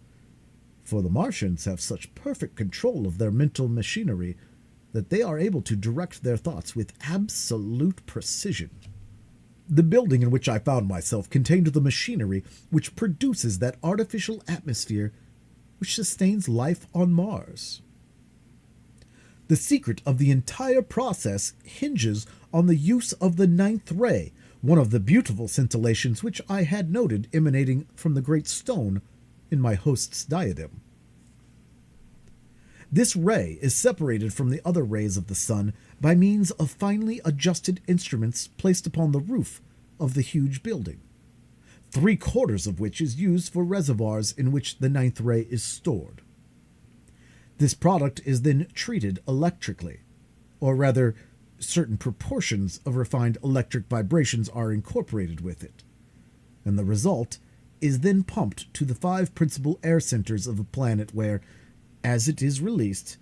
For the Martians have such perfect control of their mental machinery that they are able to direct their thoughts with absolute precision. The building in which I found myself contained the machinery which produces that artificial atmosphere which sustains life on Mars. The secret of the entire process hinges on the use of the 9th ray, one of the beautiful scintillations which I had noted emanating from the great stone in my host's diadem. This ray is separated from the other rays of the sun by means of finely adjusted instruments placed upon the roof of the huge building, 3/4 of which is used for reservoirs in which the ninth ray is stored. This product is then treated electrically, or rather, certain proportions of refined electric vibrations are incorporated with it, and the result is then pumped to the 5 principal air centers of the planet where, as it is released,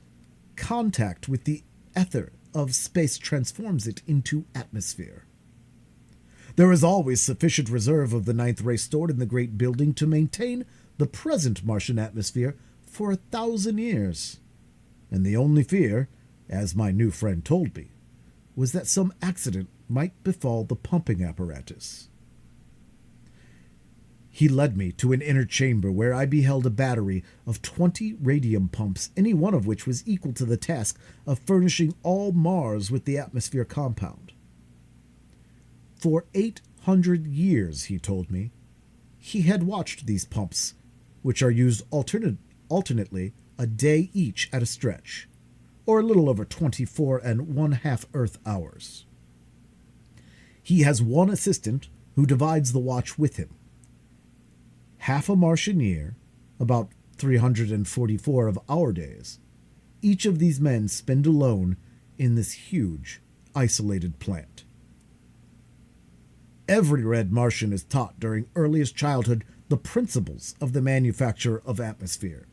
contact with the ether of space transforms it into atmosphere. There is always sufficient reserve of the ninth ray stored in the great building to maintain the present Martian atmosphere for 1,000 years, and the only fear, as my new friend told me, was that some accident might befall the pumping apparatus. He led me to an inner chamber where I beheld a battery of 20 radium pumps, any one of which was equal to the task of furnishing all Mars with the atmosphere compound. For 800 years, he told me, he had watched these pumps, which are used alternately a day each at a stretch, or a little over 24½ Earth hours. He has one assistant who divides the watch with him. Half a Martian year, about 344 of our days, each of these men spend alone in this huge, isolated plant. Every red Martian is taught during earliest childhood the principles of the manufacture of atmosphere,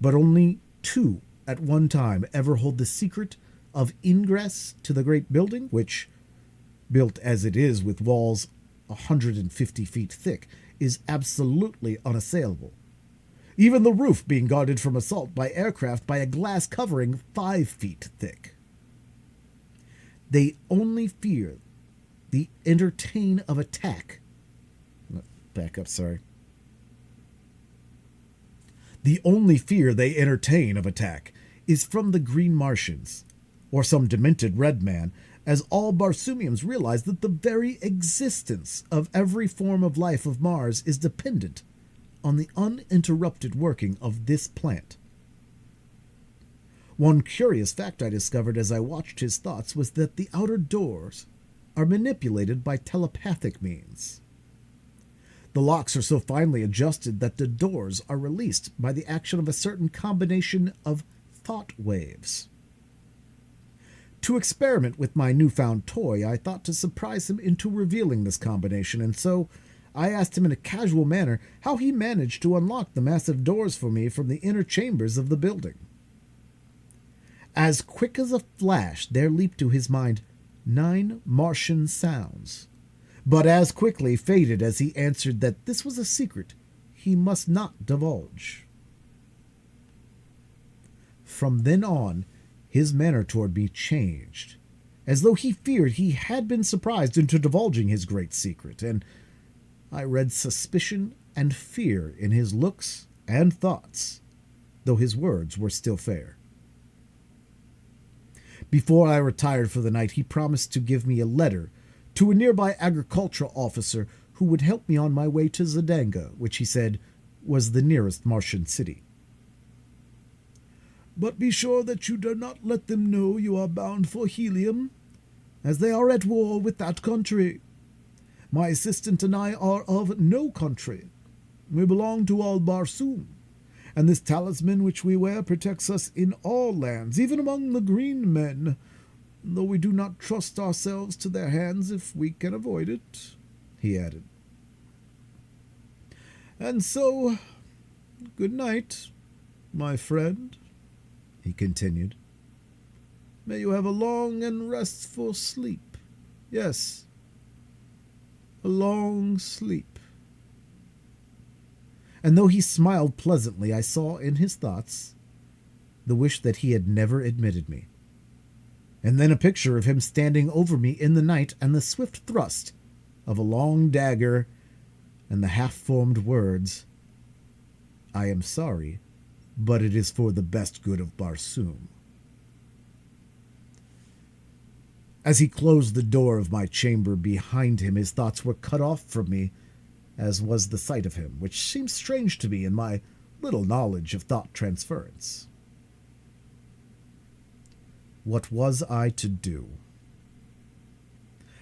but only 2 at one time ever hold the secret of ingress to the great building, which, built as it is with walls 150 feet thick, is absolutely unassailable, even the roof being guarded from assault by aircraft by a glass covering 5 feet thick. They only fear the entertain of attack. Back up, sorry. The only fear they entertain of attack is from the green Martians, or some demented red man, as all Barsoomians realize that the very existence of every form of life of Mars is dependent on the uninterrupted working of this plant. One curious fact I discovered as I watched his thoughts was that the outer doors are manipulated by telepathic means. The locks are so finely adjusted that the doors are released by the action of a certain combination of thought waves. To experiment with my newfound toy, I thought to surprise him into revealing this combination, and so I asked him in a casual manner how he managed to unlock the massive doors for me from the inner chambers of the building. As quick as a flash, there leaped to his mind 9 Martian sounds, but as quickly faded as he answered that this was a secret he must not divulge. From then on, his manner toward me changed, as though he feared he had been surprised into divulging his great secret, and I read suspicion and fear in his looks and thoughts, though his words were still fair. Before I retired for the night, he promised to give me a letter to a nearby agricultural officer who would help me on my way to Zidanga, which he said was the nearest Martian city. "But be sure that you do not let them know you are bound for Helium, as they are at war with that country. My assistant and I are of no country. We belong to all Barsoom, and this talisman which we wear protects us in all lands, even among the green men, though we do not trust ourselves to their hands if we can avoid it," he added. "And so, good night, my friend," he continued. "May you have a long and restful sleep. Yes, a long sleep." And though he smiled pleasantly, I saw in his thoughts the wish that he had never admitted me, and then a picture of him standing over me in the night, and the swift thrust of a long dagger, and the half-formed words, "I am sorry, but it is for the best good of Barsoom." As he closed the door of my chamber behind him, his thoughts were cut off from me, as was the sight of him, which seemed strange to me in my little knowledge of thought transference. What was I to do?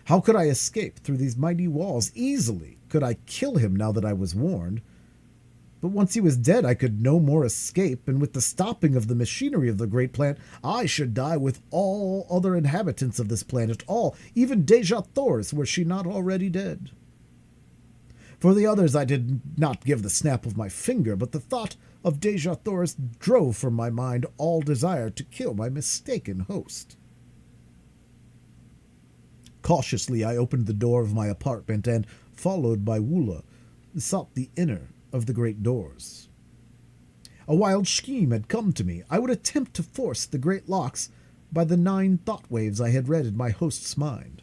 How could I escape through these mighty walls? Easily could I kill him now that I was warned. But once he was dead, I could no more escape, and with the stopping of the machinery of the great plant, I should die with all other inhabitants of this planet, all, even Deja Thors, were she not already dead. For the others I did not give the snap of my finger, but the thought of Deja Thors drove from my mind all desire to kill my mistaken host. Cautiously I opened the door of my apartment and, followed by Woola, sought the inner of the great doors. A wild scheme had come to me. I would attempt to force the great locks by the 9 thought waves I had read in my host's mind.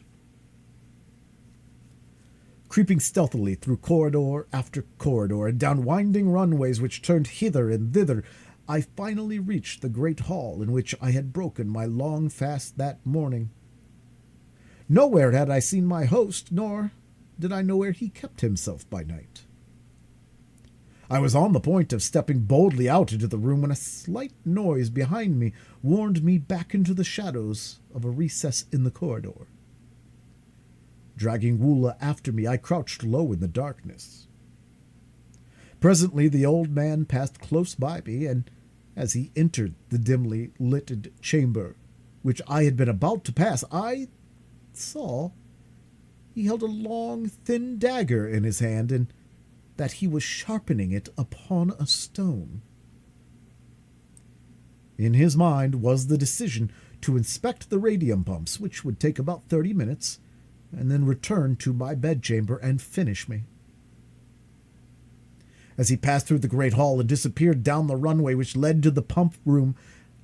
Creeping stealthily through corridor after corridor and down winding runways which turned hither and thither, I finally reached the great hall in which I had broken my long fast that morning. Nowhere had I seen my host, nor did I know where he kept himself by night. I was on the point of stepping boldly out into the room when a slight noise behind me warned me back into the shadows of a recess in the corridor. Dragging Woola after me, I crouched low in the darkness. Presently the old man passed close by me, and as he entered the dimly lighted chamber which I had been about to pass, I saw he held a long, thin dagger in his hand, and that he was sharpening it upon a stone. In his mind was the decision to inspect the radium pumps, which would take about 30 minutes, and then return to my bedchamber and finish me. As he passed through the great hall and disappeared down the runway which led to the pump room,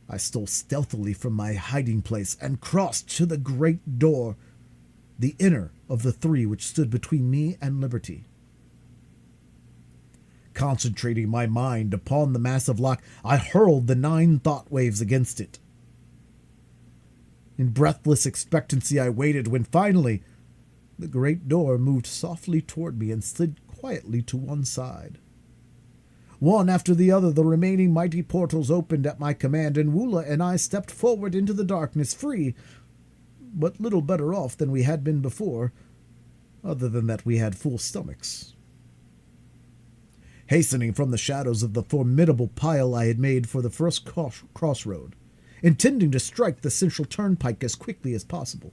I stole stealthily from my hiding place and crossed to the great door, the inner of the 3 which stood between me and liberty. Concentrating my mind upon the massive lock, I hurled the 9 thought waves against it. In breathless expectancy I waited when finally the great door moved softly toward me and slid quietly to one side. One after the other, the remaining mighty portals opened at my command, and Woola and I stepped forward into the darkness, free, but little better off than we had been before, other than that we had full stomachs. Hastening from the shadows of the formidable pile I had made for the first crossroad, intending to strike the central turnpike as quickly as possible.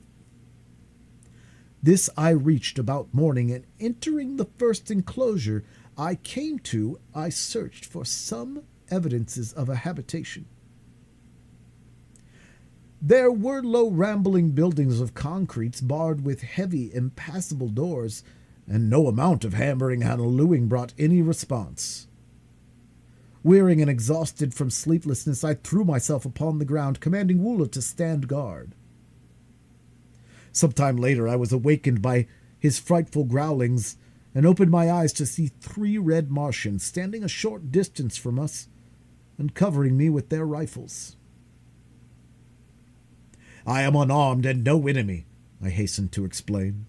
This I reached about morning, and entering the first enclosure I came to, I searched for some evidences of a habitation. There were low rambling buildings of concretes barred with heavy, impassable doors, and no amount of hammering and hallooing brought any response. Wearied and exhausted from sleeplessness, I threw myself upon the ground, commanding Woola to stand guard. Some time later I was awakened by his frightful growlings, and opened my eyes to see 3 red Martians standing a short distance from us and covering me with their rifles. "I am unarmed and no enemy," I hastened to explain.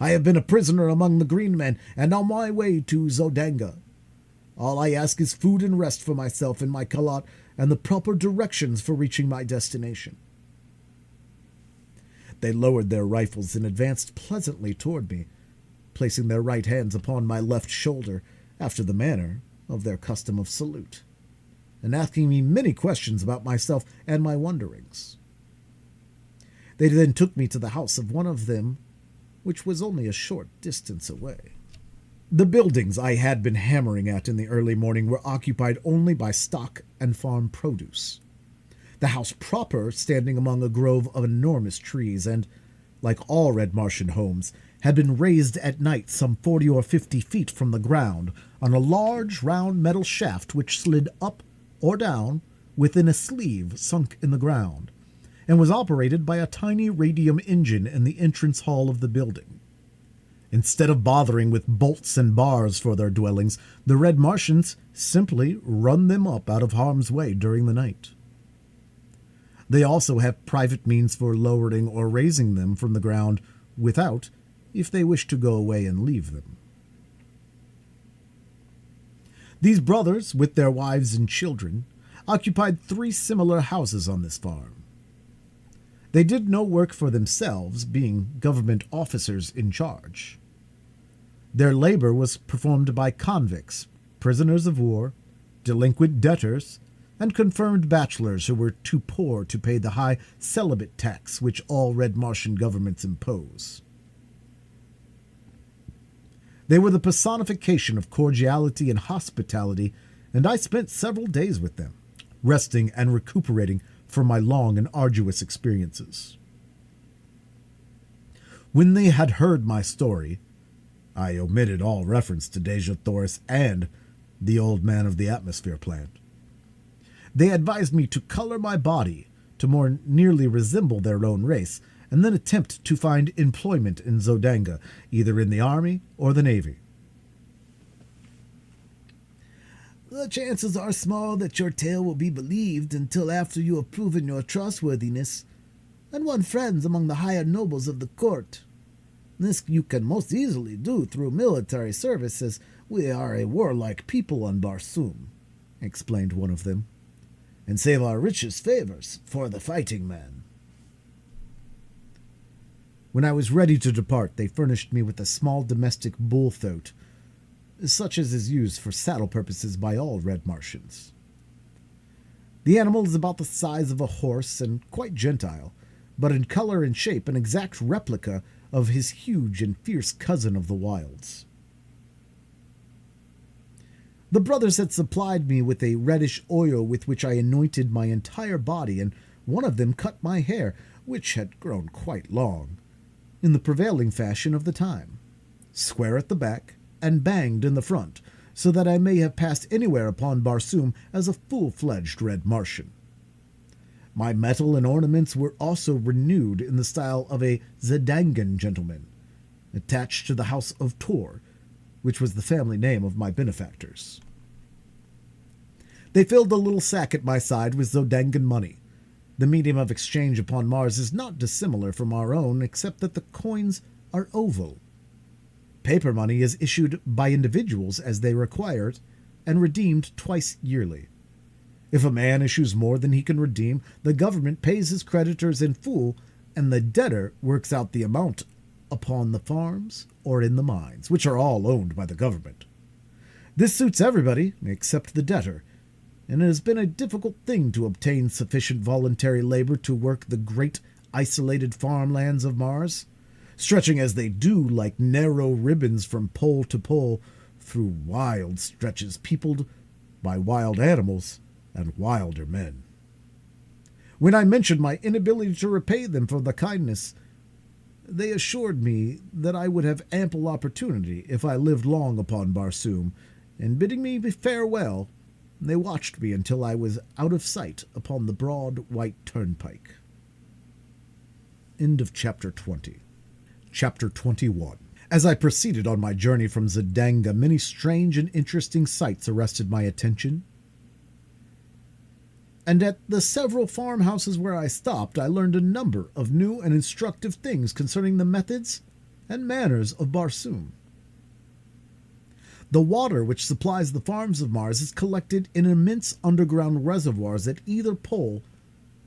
"I have been a prisoner among the green men and on my way to Zodanga. All I ask is food and rest for myself and my kalat, and the proper directions for reaching my destination." They lowered their rifles and advanced pleasantly toward me, placing their right hands upon my left shoulder after the manner of their custom of salute, and asking me many questions about myself and my wanderings. They then took me to the house of one of them, which was only a short distance away. The buildings I had been hammering at in the early morning were occupied only by stock and farm produce, the house proper standing among a grove of enormous trees, and, like all red Martian homes, had been raised at night some 40 or 50 feet from the ground on a large round metal shaft which slid up or down within a sleeve sunk in the ground, and was operated by a tiny radium engine in the entrance hall of the building. Instead of bothering with bolts and bars for their dwellings, the red Martians simply run them up out of harm's way during the night. They also have private means for lowering or raising them from the ground without, if they wish to go away and leave them. These brothers, with their wives and children, occupied 3 similar houses on this farm. They did no work for themselves, being government officers in charge. Their labor was performed by convicts, prisoners of war, delinquent debtors, and confirmed bachelors who were too poor to pay the high celibate tax which all Red Martian governments impose. They were the personification of cordiality and hospitality, and I spent several days with them, resting and recuperating from my long and arduous experiences. When they had heard my story, I omitted all reference to Deja Thoris and the old man of the atmosphere plant. They advised me to color my body to more nearly resemble their own race, and then attempt to find employment in Zodanga, either in the army or the navy. The chances are small that your tale will be believed until after you have proven your trustworthiness and won friends among the higher nobles of the court. This you can most easily do through military service, as we are a warlike people on Barsoom, explained one of them, and save our richest favors for the fighting man. When I was ready to depart, they furnished me with a small domestic bull-thoat, such as is used for saddle purposes by all Red Martians. The animal is about the size of a horse and quite gentile, but in color and shape an exact replica of his huge and fierce cousin of the wilds. The brothers had supplied me with a reddish oil with which I anointed my entire body, and one of them cut my hair, which had grown quite long, in the prevailing fashion of the time, square at the back and banged in the front, so that I may have passed anywhere upon Barsoom as a full-fledged Red Martian. My metal and ornaments were also renewed in the style of a Zedangan gentleman, attached to the house of Tor, which was the family name of my benefactors. They filled a little sack at my side with Zodangan money. The medium of exchange upon Mars is not dissimilar from our own, except that the coins are oval. Paper money is issued by individuals as they require it, and redeemed twice yearly. If a man issues more than he can redeem, the government pays his creditors in full, and the debtor works out the amount upon the farms or in the mines, which are all owned by the government. This suits everybody except the debtor, and it has been a difficult thing to obtain sufficient voluntary labor to work the great isolated farmlands of Mars, stretching as they do like narrow ribbons from pole to pole through wild stretches peopled by wild animals and wilder men. When I mentioned my inability to repay them for the kindness, they assured me that I would have ample opportunity if I lived long upon Barsoom, and bidding me farewell, they watched me until I was out of sight upon the broad white turnpike. End of Chapter 20. Chapter 21. As I proceeded on my journey from Zodanga, many strange and interesting sights arrested my attention, and at the several farmhouses where I stopped, I learned a number of new and instructive things concerning the methods and manners of Barsoom. The water which supplies the farms of Mars is collected in immense underground reservoirs at either pole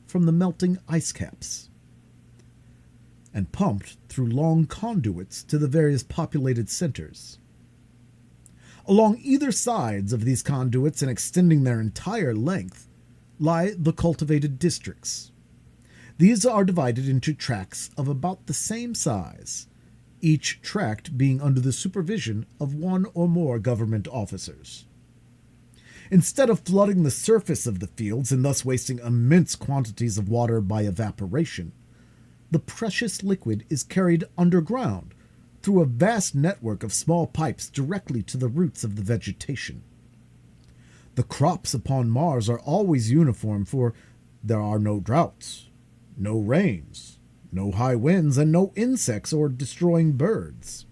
from the melting ice caps, and pumped through long conduits to the various populated centers. Along either sides of these conduits, and extending their entire length, lie the cultivated districts. These are divided into tracts of about the same size, each tract being under the supervision of one or more government officers. Instead of flooding the surface of the fields and thus wasting immense quantities of water by evaporation, the precious liquid is carried underground through a vast network of small pipes directly to the roots of the vegetation. The crops upon Mars are always uniform, for there are no droughts, no rains, no high winds, and no insects or destroying birds.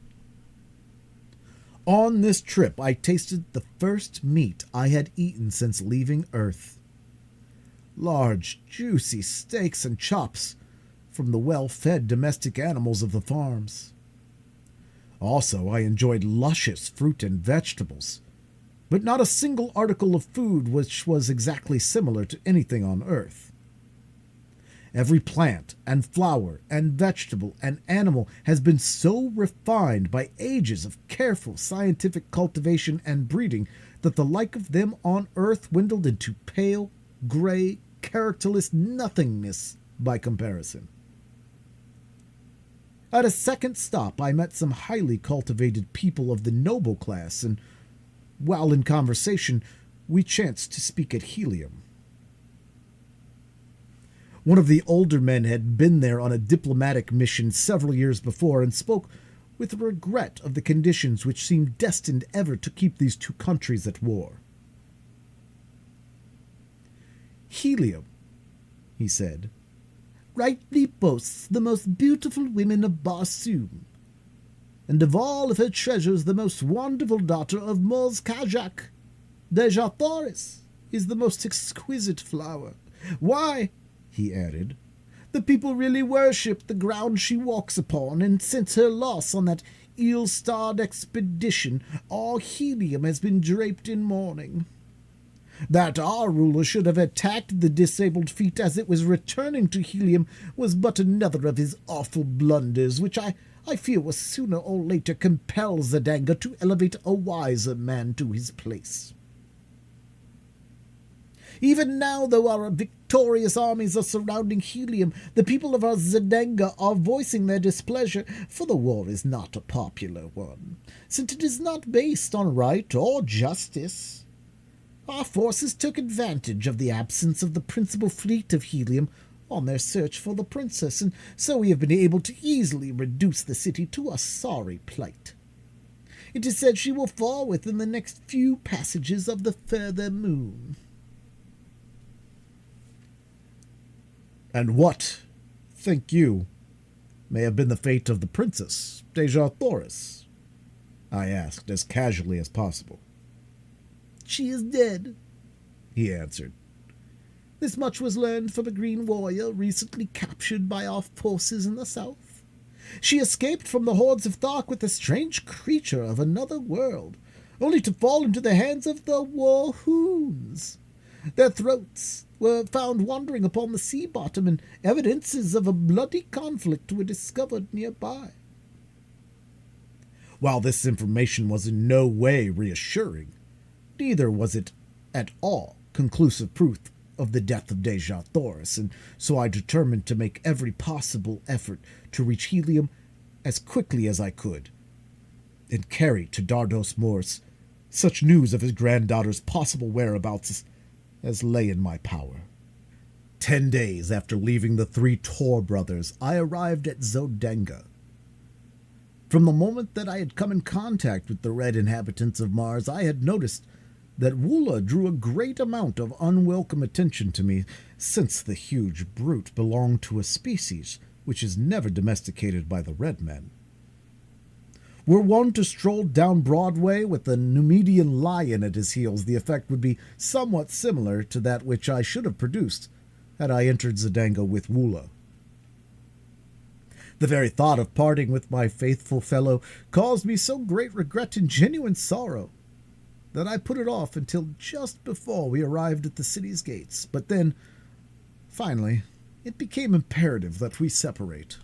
On this trip I tasted the first meat I had eaten since leaving Earth. Large, juicy steaks and chops from the well-fed domestic animals of the farms. Also, I enjoyed luscious fruit and vegetables, but not a single article of food which was exactly similar to anything on Earth. Every plant and flower and vegetable and animal has been so refined by ages of careful scientific cultivation and breeding that the like of them on earth dwindled into pale, gray, characterless nothingness by comparison. At a second stop, I met some highly cultivated people of the noble class, and while in conversation, we chanced to speak at Helium. One of the older men had been there on a diplomatic mission several years before and spoke with regret of the conditions which seemed destined ever to keep these two countries at war. Helium, he said, rightly boasts the most beautiful women of Barsoom, and of all of her treasures the most wonderful daughter of Mors Kajak. Deja Thoris is the most exquisite flower. Why, he added, the people really worship the ground she walks upon, and since her loss on that ill-starred expedition, all Helium has been draped in mourning. That our ruler should have attacked the disabled fleet as it was returning to Helium was but another of his awful blunders, which I fear will sooner or later compel Zedanga to elevate a wiser man to his place. Even now, though our victorious armies are surrounding Helium, the people of our Zedanga are voicing their displeasure, for the war is not a popular one, since it is not based on right or justice. Our forces took advantage of the absence of the principal fleet of Helium on their search for the princess, and so we have been able to easily reduce the city to a sorry plight. It is said she will fall within the next few passages of the further moon. And what, think you, may have been the fate of the princess, Deja Thoris? I asked as casually as possible. She is dead, he answered. This much was learned from a green warrior recently captured by our forces in the south. She escaped from the hordes of Thark with a strange creature of another world, only to fall into the hands of the Warhoons. Their throats were found wandering upon the sea bottom, and evidences of a bloody conflict were discovered nearby. While this information was in no way reassuring, neither was it at all conclusive proof of the death of Deja Thoris, and so I determined to make every possible effort to reach Helium as quickly as I could, and carry to Dardos Morse such news of his granddaughter's possible whereabouts as lay in my power. 10 days after leaving the three Tor brothers, I arrived at Zodanga. From the moment that I had come in contact with the red inhabitants of Mars, I had noticed that Woola drew a great amount of unwelcome attention to me, since the huge brute belonged to a species which is never domesticated by the red men. Were one to stroll down Broadway with a Numidian lion at his heels, the effect would be somewhat similar to that which I should have produced had I entered Zodanga with Woola. The very thought of parting with my faithful fellow caused me so great regret and genuine sorrow that I put it off until just before we arrived at the city's gates. But then, finally, it became imperative that we separate.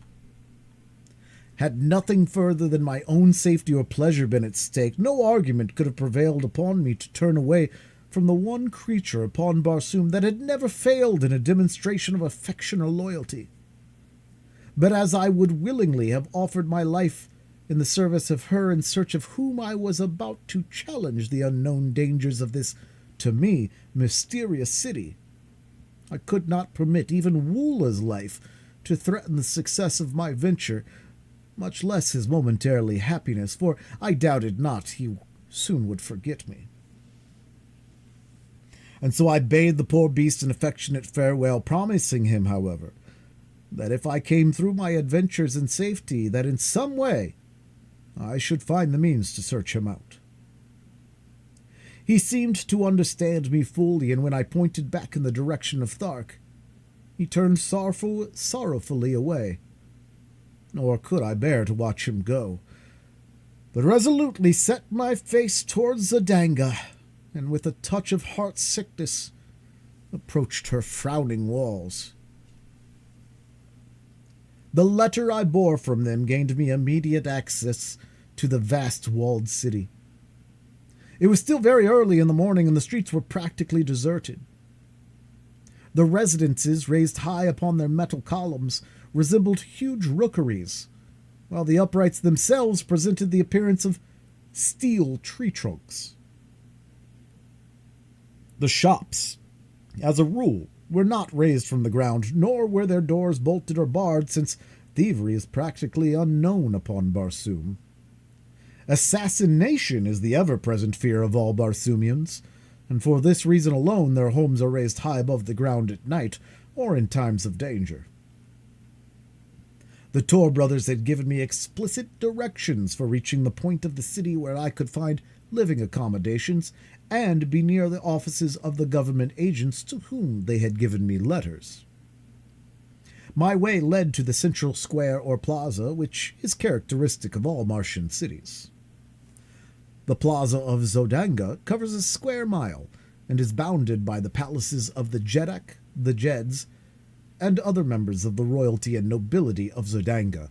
Had nothing further than my own safety or pleasure been at stake, no argument could have prevailed upon me to turn away from the one creature upon Barsoom that had never failed in a demonstration of affection or loyalty. But as I would willingly have offered my life in the service of her in search of whom I was about to challenge the unknown dangers of this, to me, mysterious city, I could not permit even Woola's life to threaten the success of my venture, much less his momentary happiness, for I doubted not he soon would forget me. And so I bade the poor beast an affectionate farewell, promising him, however, that if I came through my adventures in safety, that in some way I should find the means to search him out. He seemed to understand me fully, and when I pointed back in the direction of Thark, he turned sorrowfully away. Nor could I bear to watch him go, but resolutely set my face towards Zodanga, and with a touch of heart-sickness approached her frowning walls. The letter I bore from them gained me immediate access to the vast walled city. It was still very early in the morning, and the streets were practically deserted. The residences, raised high upon their metal columns, resembled huge rookeries, while the uprights themselves presented the appearance of steel tree trunks. The shops, as a rule, were not raised from the ground, nor were their doors bolted or barred, since thievery is practically unknown upon Barsoom. Assassination is the ever-present fear of all Barsoomians, and for this reason alone their homes are raised high above the ground at night or in times of danger. The Tor brothers had given me explicit directions for reaching the point of the city where I could find living accommodations and be near the offices of the government agents to whom they had given me letters. My way led to the central square or plaza, which is characteristic of all Martian cities. The plaza of Zodanga covers a square mile and is bounded by the palaces of the Jedak, the Jeds, and other members of the royalty and nobility of Zodanga,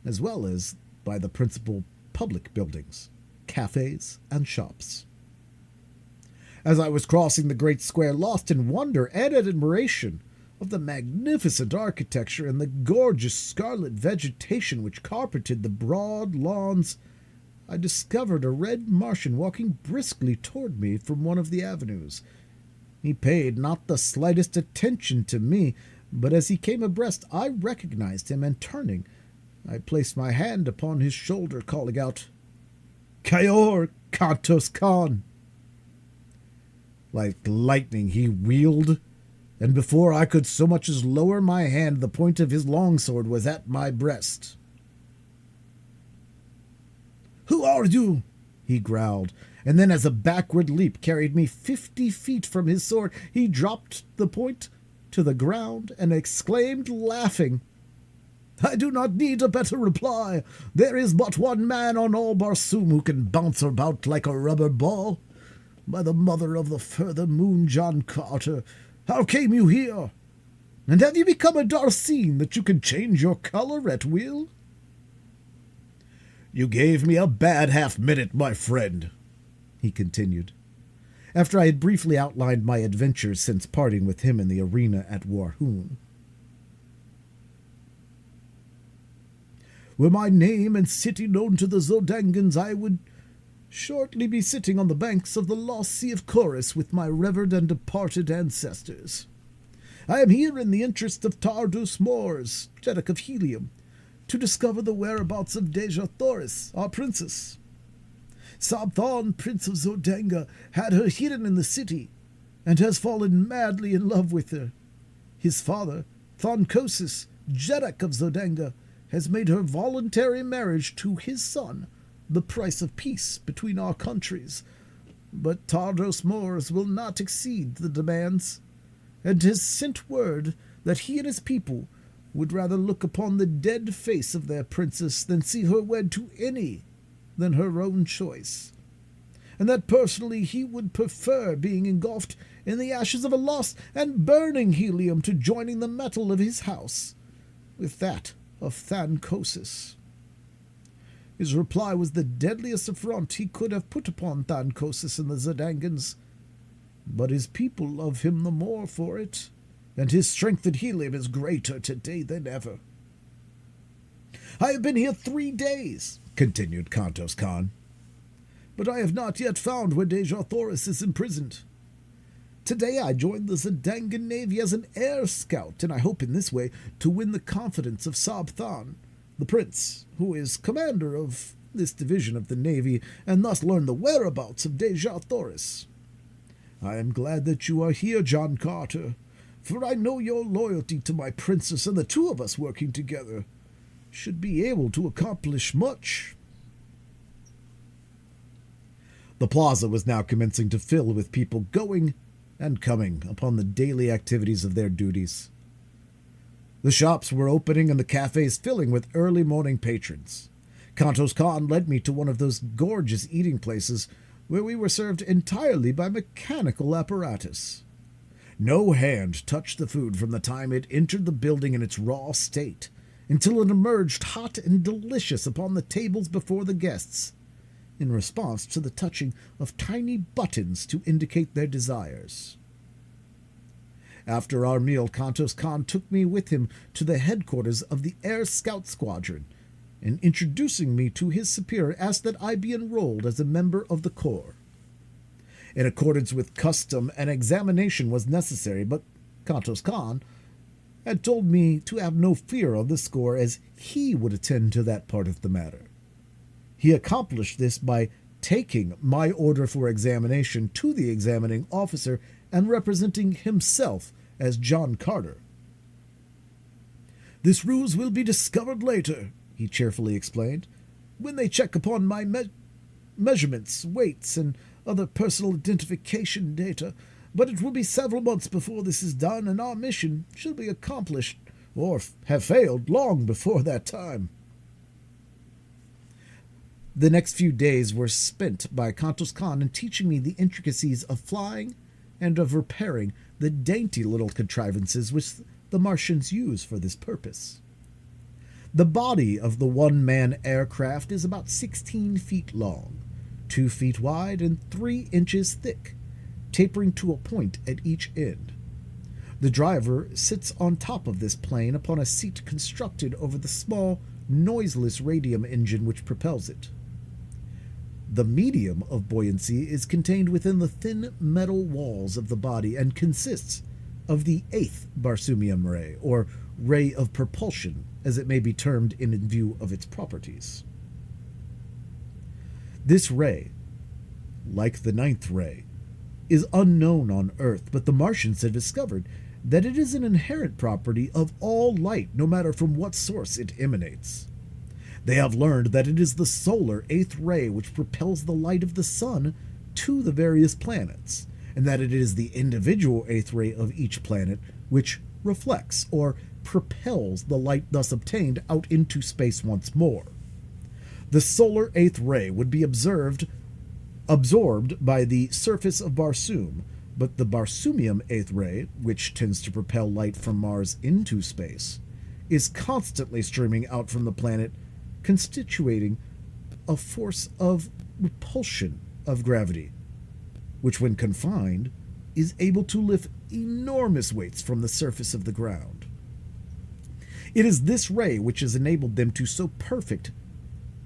as well as by the principal public buildings, cafes, and shops. As I was crossing the great square, lost in wonder and admiration of the magnificent architecture and the gorgeous scarlet vegetation which carpeted the broad lawns, I discovered a red Martian walking briskly toward me from one of the avenues. He paid not the slightest attention to me, but as he came abreast I recognized him, and turning, I placed my hand upon his shoulder, calling out, "Kayor, Kantos Khan!" Like lightning he wheeled, and before I could so much as lower my hand, the point of his longsword was at my breast. "Who are you?" he growled, and then as a backward leap carried me 50 feet from his sword, he dropped the point to the ground and exclaimed, laughing, "I do not need a better reply. There is but one man on all Barsoom who can bounce about like a rubber ball. By the mother of the further moon, John Carter, how came you here? And have you become a Darseen that you can change your color at will?" "You gave me a bad half-minute, my friend," he continued, after I had briefly outlined my adventures since parting with him in the arena at Warhoon. "Were my name and city known to the Zodangans, I would shortly be sitting on the banks of the lost Sea of Chorus with my revered and departed ancestors. I am here in the interest of Tardus Mors, Jeddak of Helium, to discover the whereabouts of Deja Thoris, our princess. Sabthon, Prince of Zodanga, had her hidden in the city, and has fallen madly in love with her. His father, Thonkosis, Jeddak of Zodanga, has made her voluntary marriage to his son the price of peace between our countries, but Tardos Mors will not exceed the demands, and has sent word that he and his people would rather look upon the dead face of their princess than see her wed to any than her own choice, and that personally he would prefer being engulfed in the ashes of a lost and burning helium to joining the metal of his house with that of Thankosis. His reply was the deadliest affront he could have put upon Thankosis and the Zodangans, but his people love him the more for it, and his strength at helium is greater today than ever. I have been here 3 days, continued Kantos Khan, but I have not yet found where Deja Thoris is imprisoned. Today I joined the Zodangan Navy as an air scout, and I hope in this way to win the confidence of Sabthan, the prince, who is commander of this division of the Navy, and thus learn the whereabouts of Deja Thoris. I am glad that you are here, John Carter, for I know your loyalty to my princess, and the two of us working together should be able to accomplish much." The plaza was now commencing to fill with people going and coming upon the daily activities of their duties. The shops were opening and the cafes filling with early morning patrons. Kantos Khan led me to one of those gorgeous eating places where we were served entirely by mechanical apparatus. No hand touched the food from the time it entered the building in its raw state until it emerged hot and delicious upon the tables before the guests, in response to the touching of tiny buttons to indicate their desires. After our meal, Kantos Khan took me with him to the headquarters of the Air Scout Squadron, and introducing me to his superior, asked that I be enrolled as a member of the Corps. In accordance with custom, an examination was necessary, but Kantos Khan had told me to have no fear on this score, as he would attend to that part of the matter. He accomplished this by taking my order for examination to the examining officer and representing himself as John Carter. "This ruse will be discovered later," he cheerfully explained, "when they check upon my measurements, weights, and other personal identification data, but it will be several months before this is done, and our mission should be accomplished, or have failed, long before that time." The next few days were spent by Kantos Khan in teaching me the intricacies of flying and of repairing the dainty little contrivances which the Martians use for this purpose. The body of the one-man aircraft is about 16 feet long, 2 feet wide, and 3 inches thick, tapering to a point at each end. The driver sits on top of this plane upon a seat constructed over the small, noiseless radium engine which propels it. The medium of buoyancy is contained within the thin metal walls of the body and consists of the 8th Barsoomian ray, or ray of propulsion, as it may be termed in view of its properties. This ray, like the 9th ray, is unknown on Earth, but the Martians have discovered that it is an inherent property of all light, no matter from what source it emanates. They have learned that it is the solar 8th ray which propels the light of the sun to the various planets, and that it is the individual 8th ray of each planet which reflects or propels the light thus obtained out into space once more. The solar 8th ray would be absorbed by the surface of Barsoom, but the Barsoomian 8th ray, which tends to propel light from Mars into space, is constantly streaming out from the planet, constituting a force of repulsion of gravity, which when confined is able to lift enormous weights from the surface of the ground. It is this ray which has enabled them to so perfect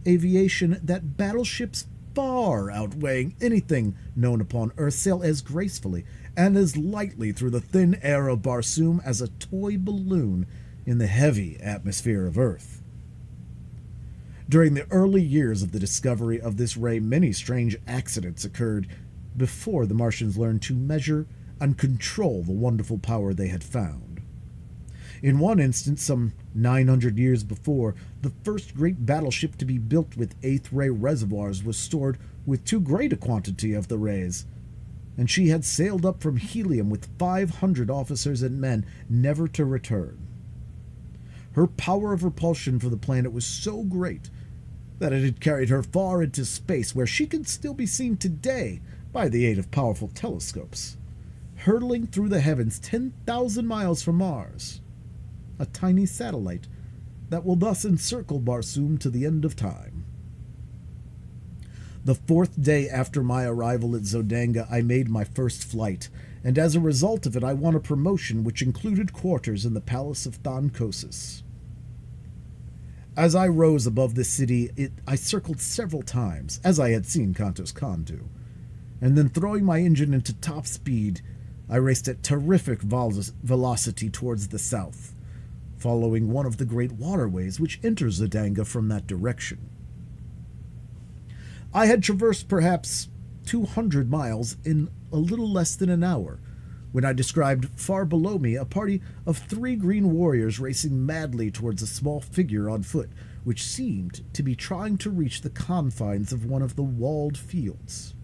aviation that battleships far outweighing anything known upon Earth sail as gracefully and as lightly through the thin air of Barsoom as a toy balloon in the heavy atmosphere of Earth. During the early years of the discovery of this ray, many strange accidents occurred before the Martians learned to measure and control the wonderful power they had found. In one instance, some 900 years before, the first great battleship to be built with 8th ray reservoirs was stored with too great a quantity of the rays, and she had sailed up from Helium with 500 officers and men, never to return. Her power of repulsion for the planet was so great that it had carried her far into space, where she can still be seen today by the aid of powerful telescopes, hurtling through the heavens 10,000 miles from Mars, a tiny satellite that will thus encircle Barsoom to the end of time. The 4th day after my arrival at Zodanga, I made my first flight, and as a result of it I won a promotion which included quarters in the palace of Thankosis. As I rose above the city, I circled several times, as I had seen Kantos Khan do, and then throwing my engine into top speed, I raced at terrific velocity towards the south, following one of the great waterways which enters Zodanga from that direction. I had traversed perhaps 200 miles in a little less than an hour, when I descried far below me a party of 3 green warriors racing madly towards a small figure on foot, which seemed to be trying to reach the confines of one of the walled fields.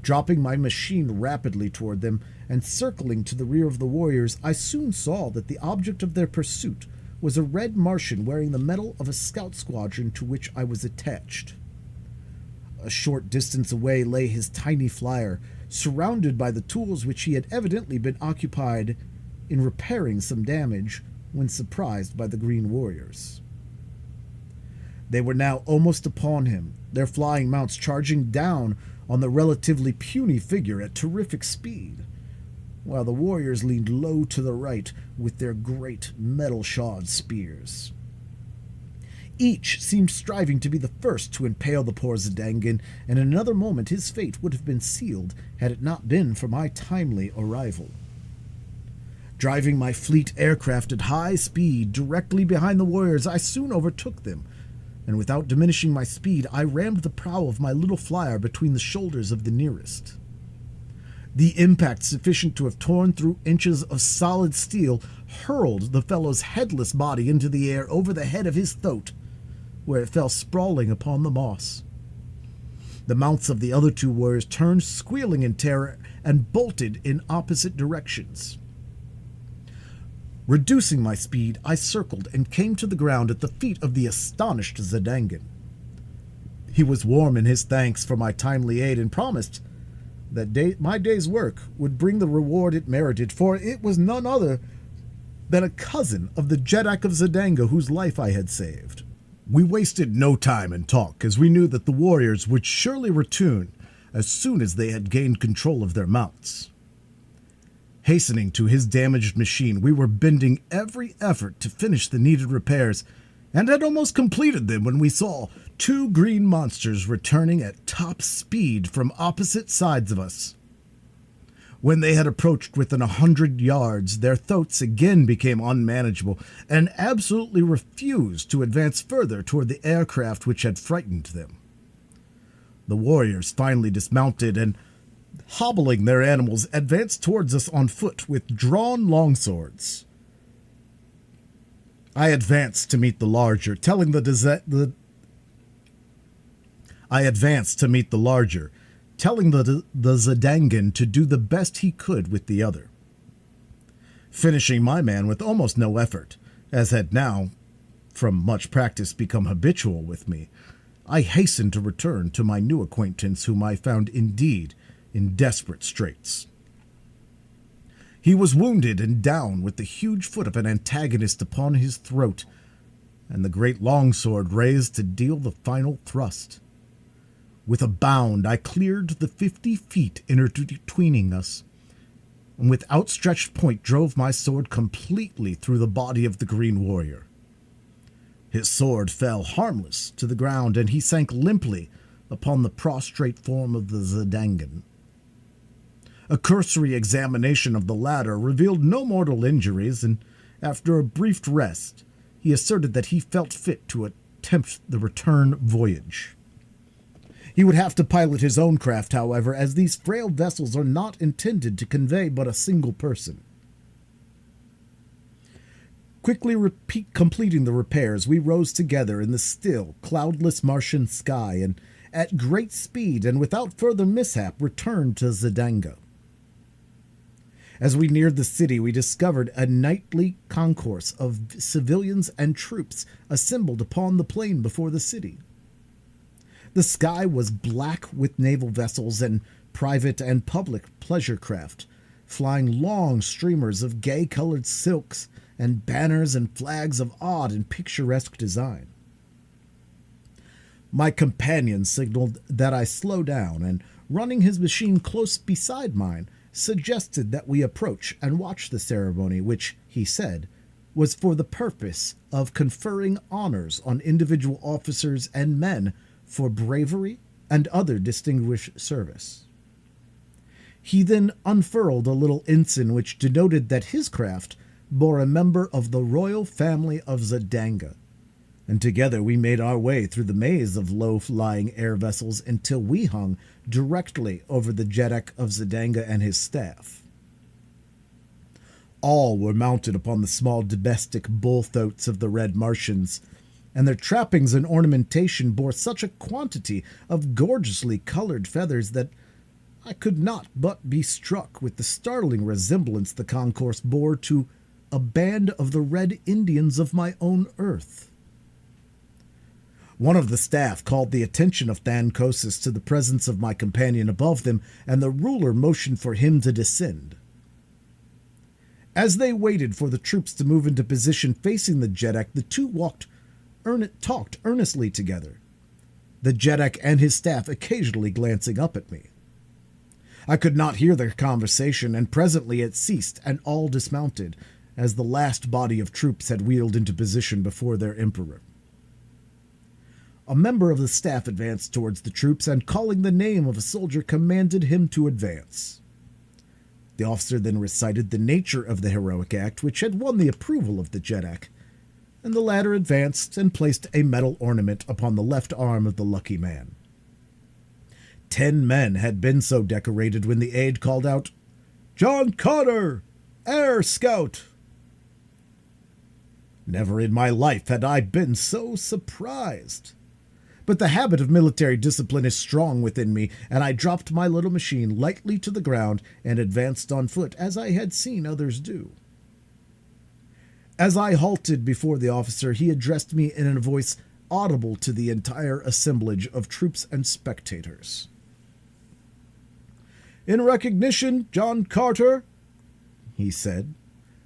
Dropping my machine rapidly toward them and circling to the rear of the warriors, I soon saw that the object of their pursuit was a red Martian wearing the medal of a scout squadron to which I was attached. A short distance away lay his tiny flyer, surrounded by the tools which he had evidently been occupied in repairing some damage when surprised by the green warriors. They were now almost upon him, their flying mounts charging down on the relatively puny figure at terrific speed, while the warriors leaned low to the right with their great metal-shod spears. Each seemed striving to be the first to impale the poor Zedangan, and in another moment his fate would have been sealed had it not been for my timely arrival. Driving my fleet aircraft at high speed directly behind the warriors, I soon overtook them, and without diminishing my speed, I rammed the prow of my little flyer between the shoulders of the nearest. The impact, sufficient to have torn through inches of solid steel, hurled the fellow's headless body into the air over the head of his throat, where it fell sprawling upon the moss. The mounts of the other two warriors turned squealing in terror and bolted in opposite directions. Reducing my speed, I circled and came to the ground at the feet of the astonished Zedangan. He was warm in his thanks for my timely aid and promised that my day's work would bring the reward it merited, for it was none other than a cousin of the Jeddak of Zedanga whose life I had saved. We wasted no time in talk, as we knew that the warriors would surely return as soon as they had gained control of their mounts. Hastening to his damaged machine, we were bending every effort to finish the needed repairs, and had almost completed them when we saw two green monsters returning at top speed from opposite sides of us. When they had approached within 100 yards, their throats again became unmanageable, and absolutely refused to advance further toward the aircraft which had frightened them. The warriors finally dismounted and, hobbling their animals, advanced towards us on foot with drawn longswords. I advanced to meet the larger, telling the Zedangan to do the best he could with the other, finishing my man with almost no effort, as had now, from much practice, become habitual with me. I hastened to return to my new acquaintance, whom I found indeed in desperate straits. He was wounded and down, with the huge foot of an antagonist upon his throat, and the great longsword raised to deal the final thrust. With a bound, I cleared the 50 feet intertwining us, and with outstretched point drove my sword completely through the body of the green warrior. His sword fell harmless to the ground, and he sank limply upon the prostrate form of the Zedangan. A cursory examination of the latter revealed no mortal injuries, and after a brief rest, he asserted that he felt fit to attempt the return voyage. He would have to pilot his own craft, however, as these frail vessels are not intended to convey but a single person. Quickly completing the repairs, we rose together in the still, cloudless Martian sky, and at great speed and without further mishap returned to Zedanga. As we neared the city, we discovered a nightly concourse of civilians and troops assembled upon the plain before the city. The sky was black with naval vessels and private and public pleasure craft, flying long streamers of gay-colored silks and banners and flags of odd and picturesque design. My companion signaled that I slow down, and running his machine close beside mine, suggested that we approach and watch the ceremony, which, he said, was for the purpose of conferring honors on individual officers and men for bravery and other distinguished service. He then unfurled a little ensign which denoted that his craft bore a member of the royal family of Zedanga, and together we made our way through the maze of low-lying air vessels until we hung directly over the Jeddak of Zedanga and his staff. All were mounted upon the small domestic bull-throats of the red Martians, and their trappings and ornamentation bore such a quantity of gorgeously colored feathers that I could not but be struck with the startling resemblance the concourse bore to a band of the Red Indians of my own earth. One of the staff called the attention of Thancosis to the presence of my companion above them, and the ruler motioned for him to descend. As they waited for the troops to move into position facing the Jeddak, the two talked earnestly together, the Jeddak and his staff occasionally glancing up at me. I could not hear their conversation, and presently it ceased, and all dismounted, as the last body of troops had wheeled into position before their emperor. A member of the staff advanced towards the troops, and calling the name of a soldier, commanded him to advance. The officer then recited the nature of the heroic act, which had won the approval of the Jeddak, and the latter advanced and placed a metal ornament upon the left arm of the lucky man. 10 men had been so decorated when the aide called out, "John Carter, Air Scout!" Never in my life had I been so surprised. But the habit of military discipline is strong within me, and I dropped my little machine lightly to the ground and advanced on foot, as I had seen others do. As I halted before the officer, he addressed me in a voice audible to the entire assemblage of troops and spectators. "In recognition, John Carter," he said,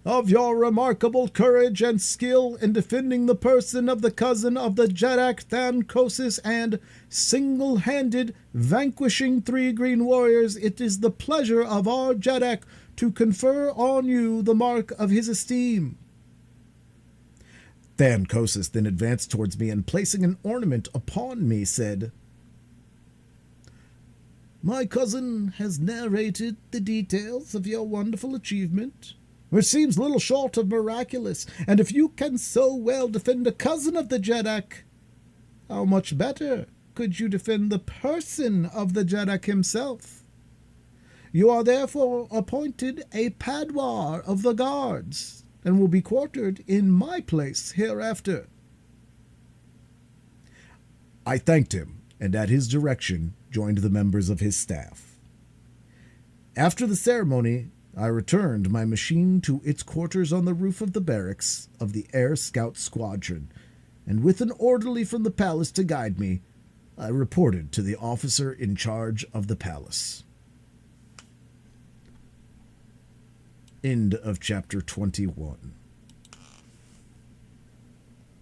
"of your remarkable courage and skill in defending the person of the cousin of the Jeddak Thankosis and single-handed vanquishing 3 green warriors, it is the pleasure of our Jeddak to confer on you the mark of his esteem." Thankosis then advanced towards me, and placing an ornament upon me, said, "My cousin has narrated the details of your wonderful achievement, which seems little short of miraculous, and if you can so well defend a cousin of the Jeddak, how much better could you defend the person of the Jeddak himself? You are therefore appointed a padwar of the guards, and will be quartered in my place hereafter." I thanked him, and at his direction joined the members of his staff. After the ceremony, I returned my machine to its quarters on the roof of the barracks of the Air Scout Squadron, and with an orderly from the palace to guide me, I reported to the officer in charge of the palace. End of chapter 21.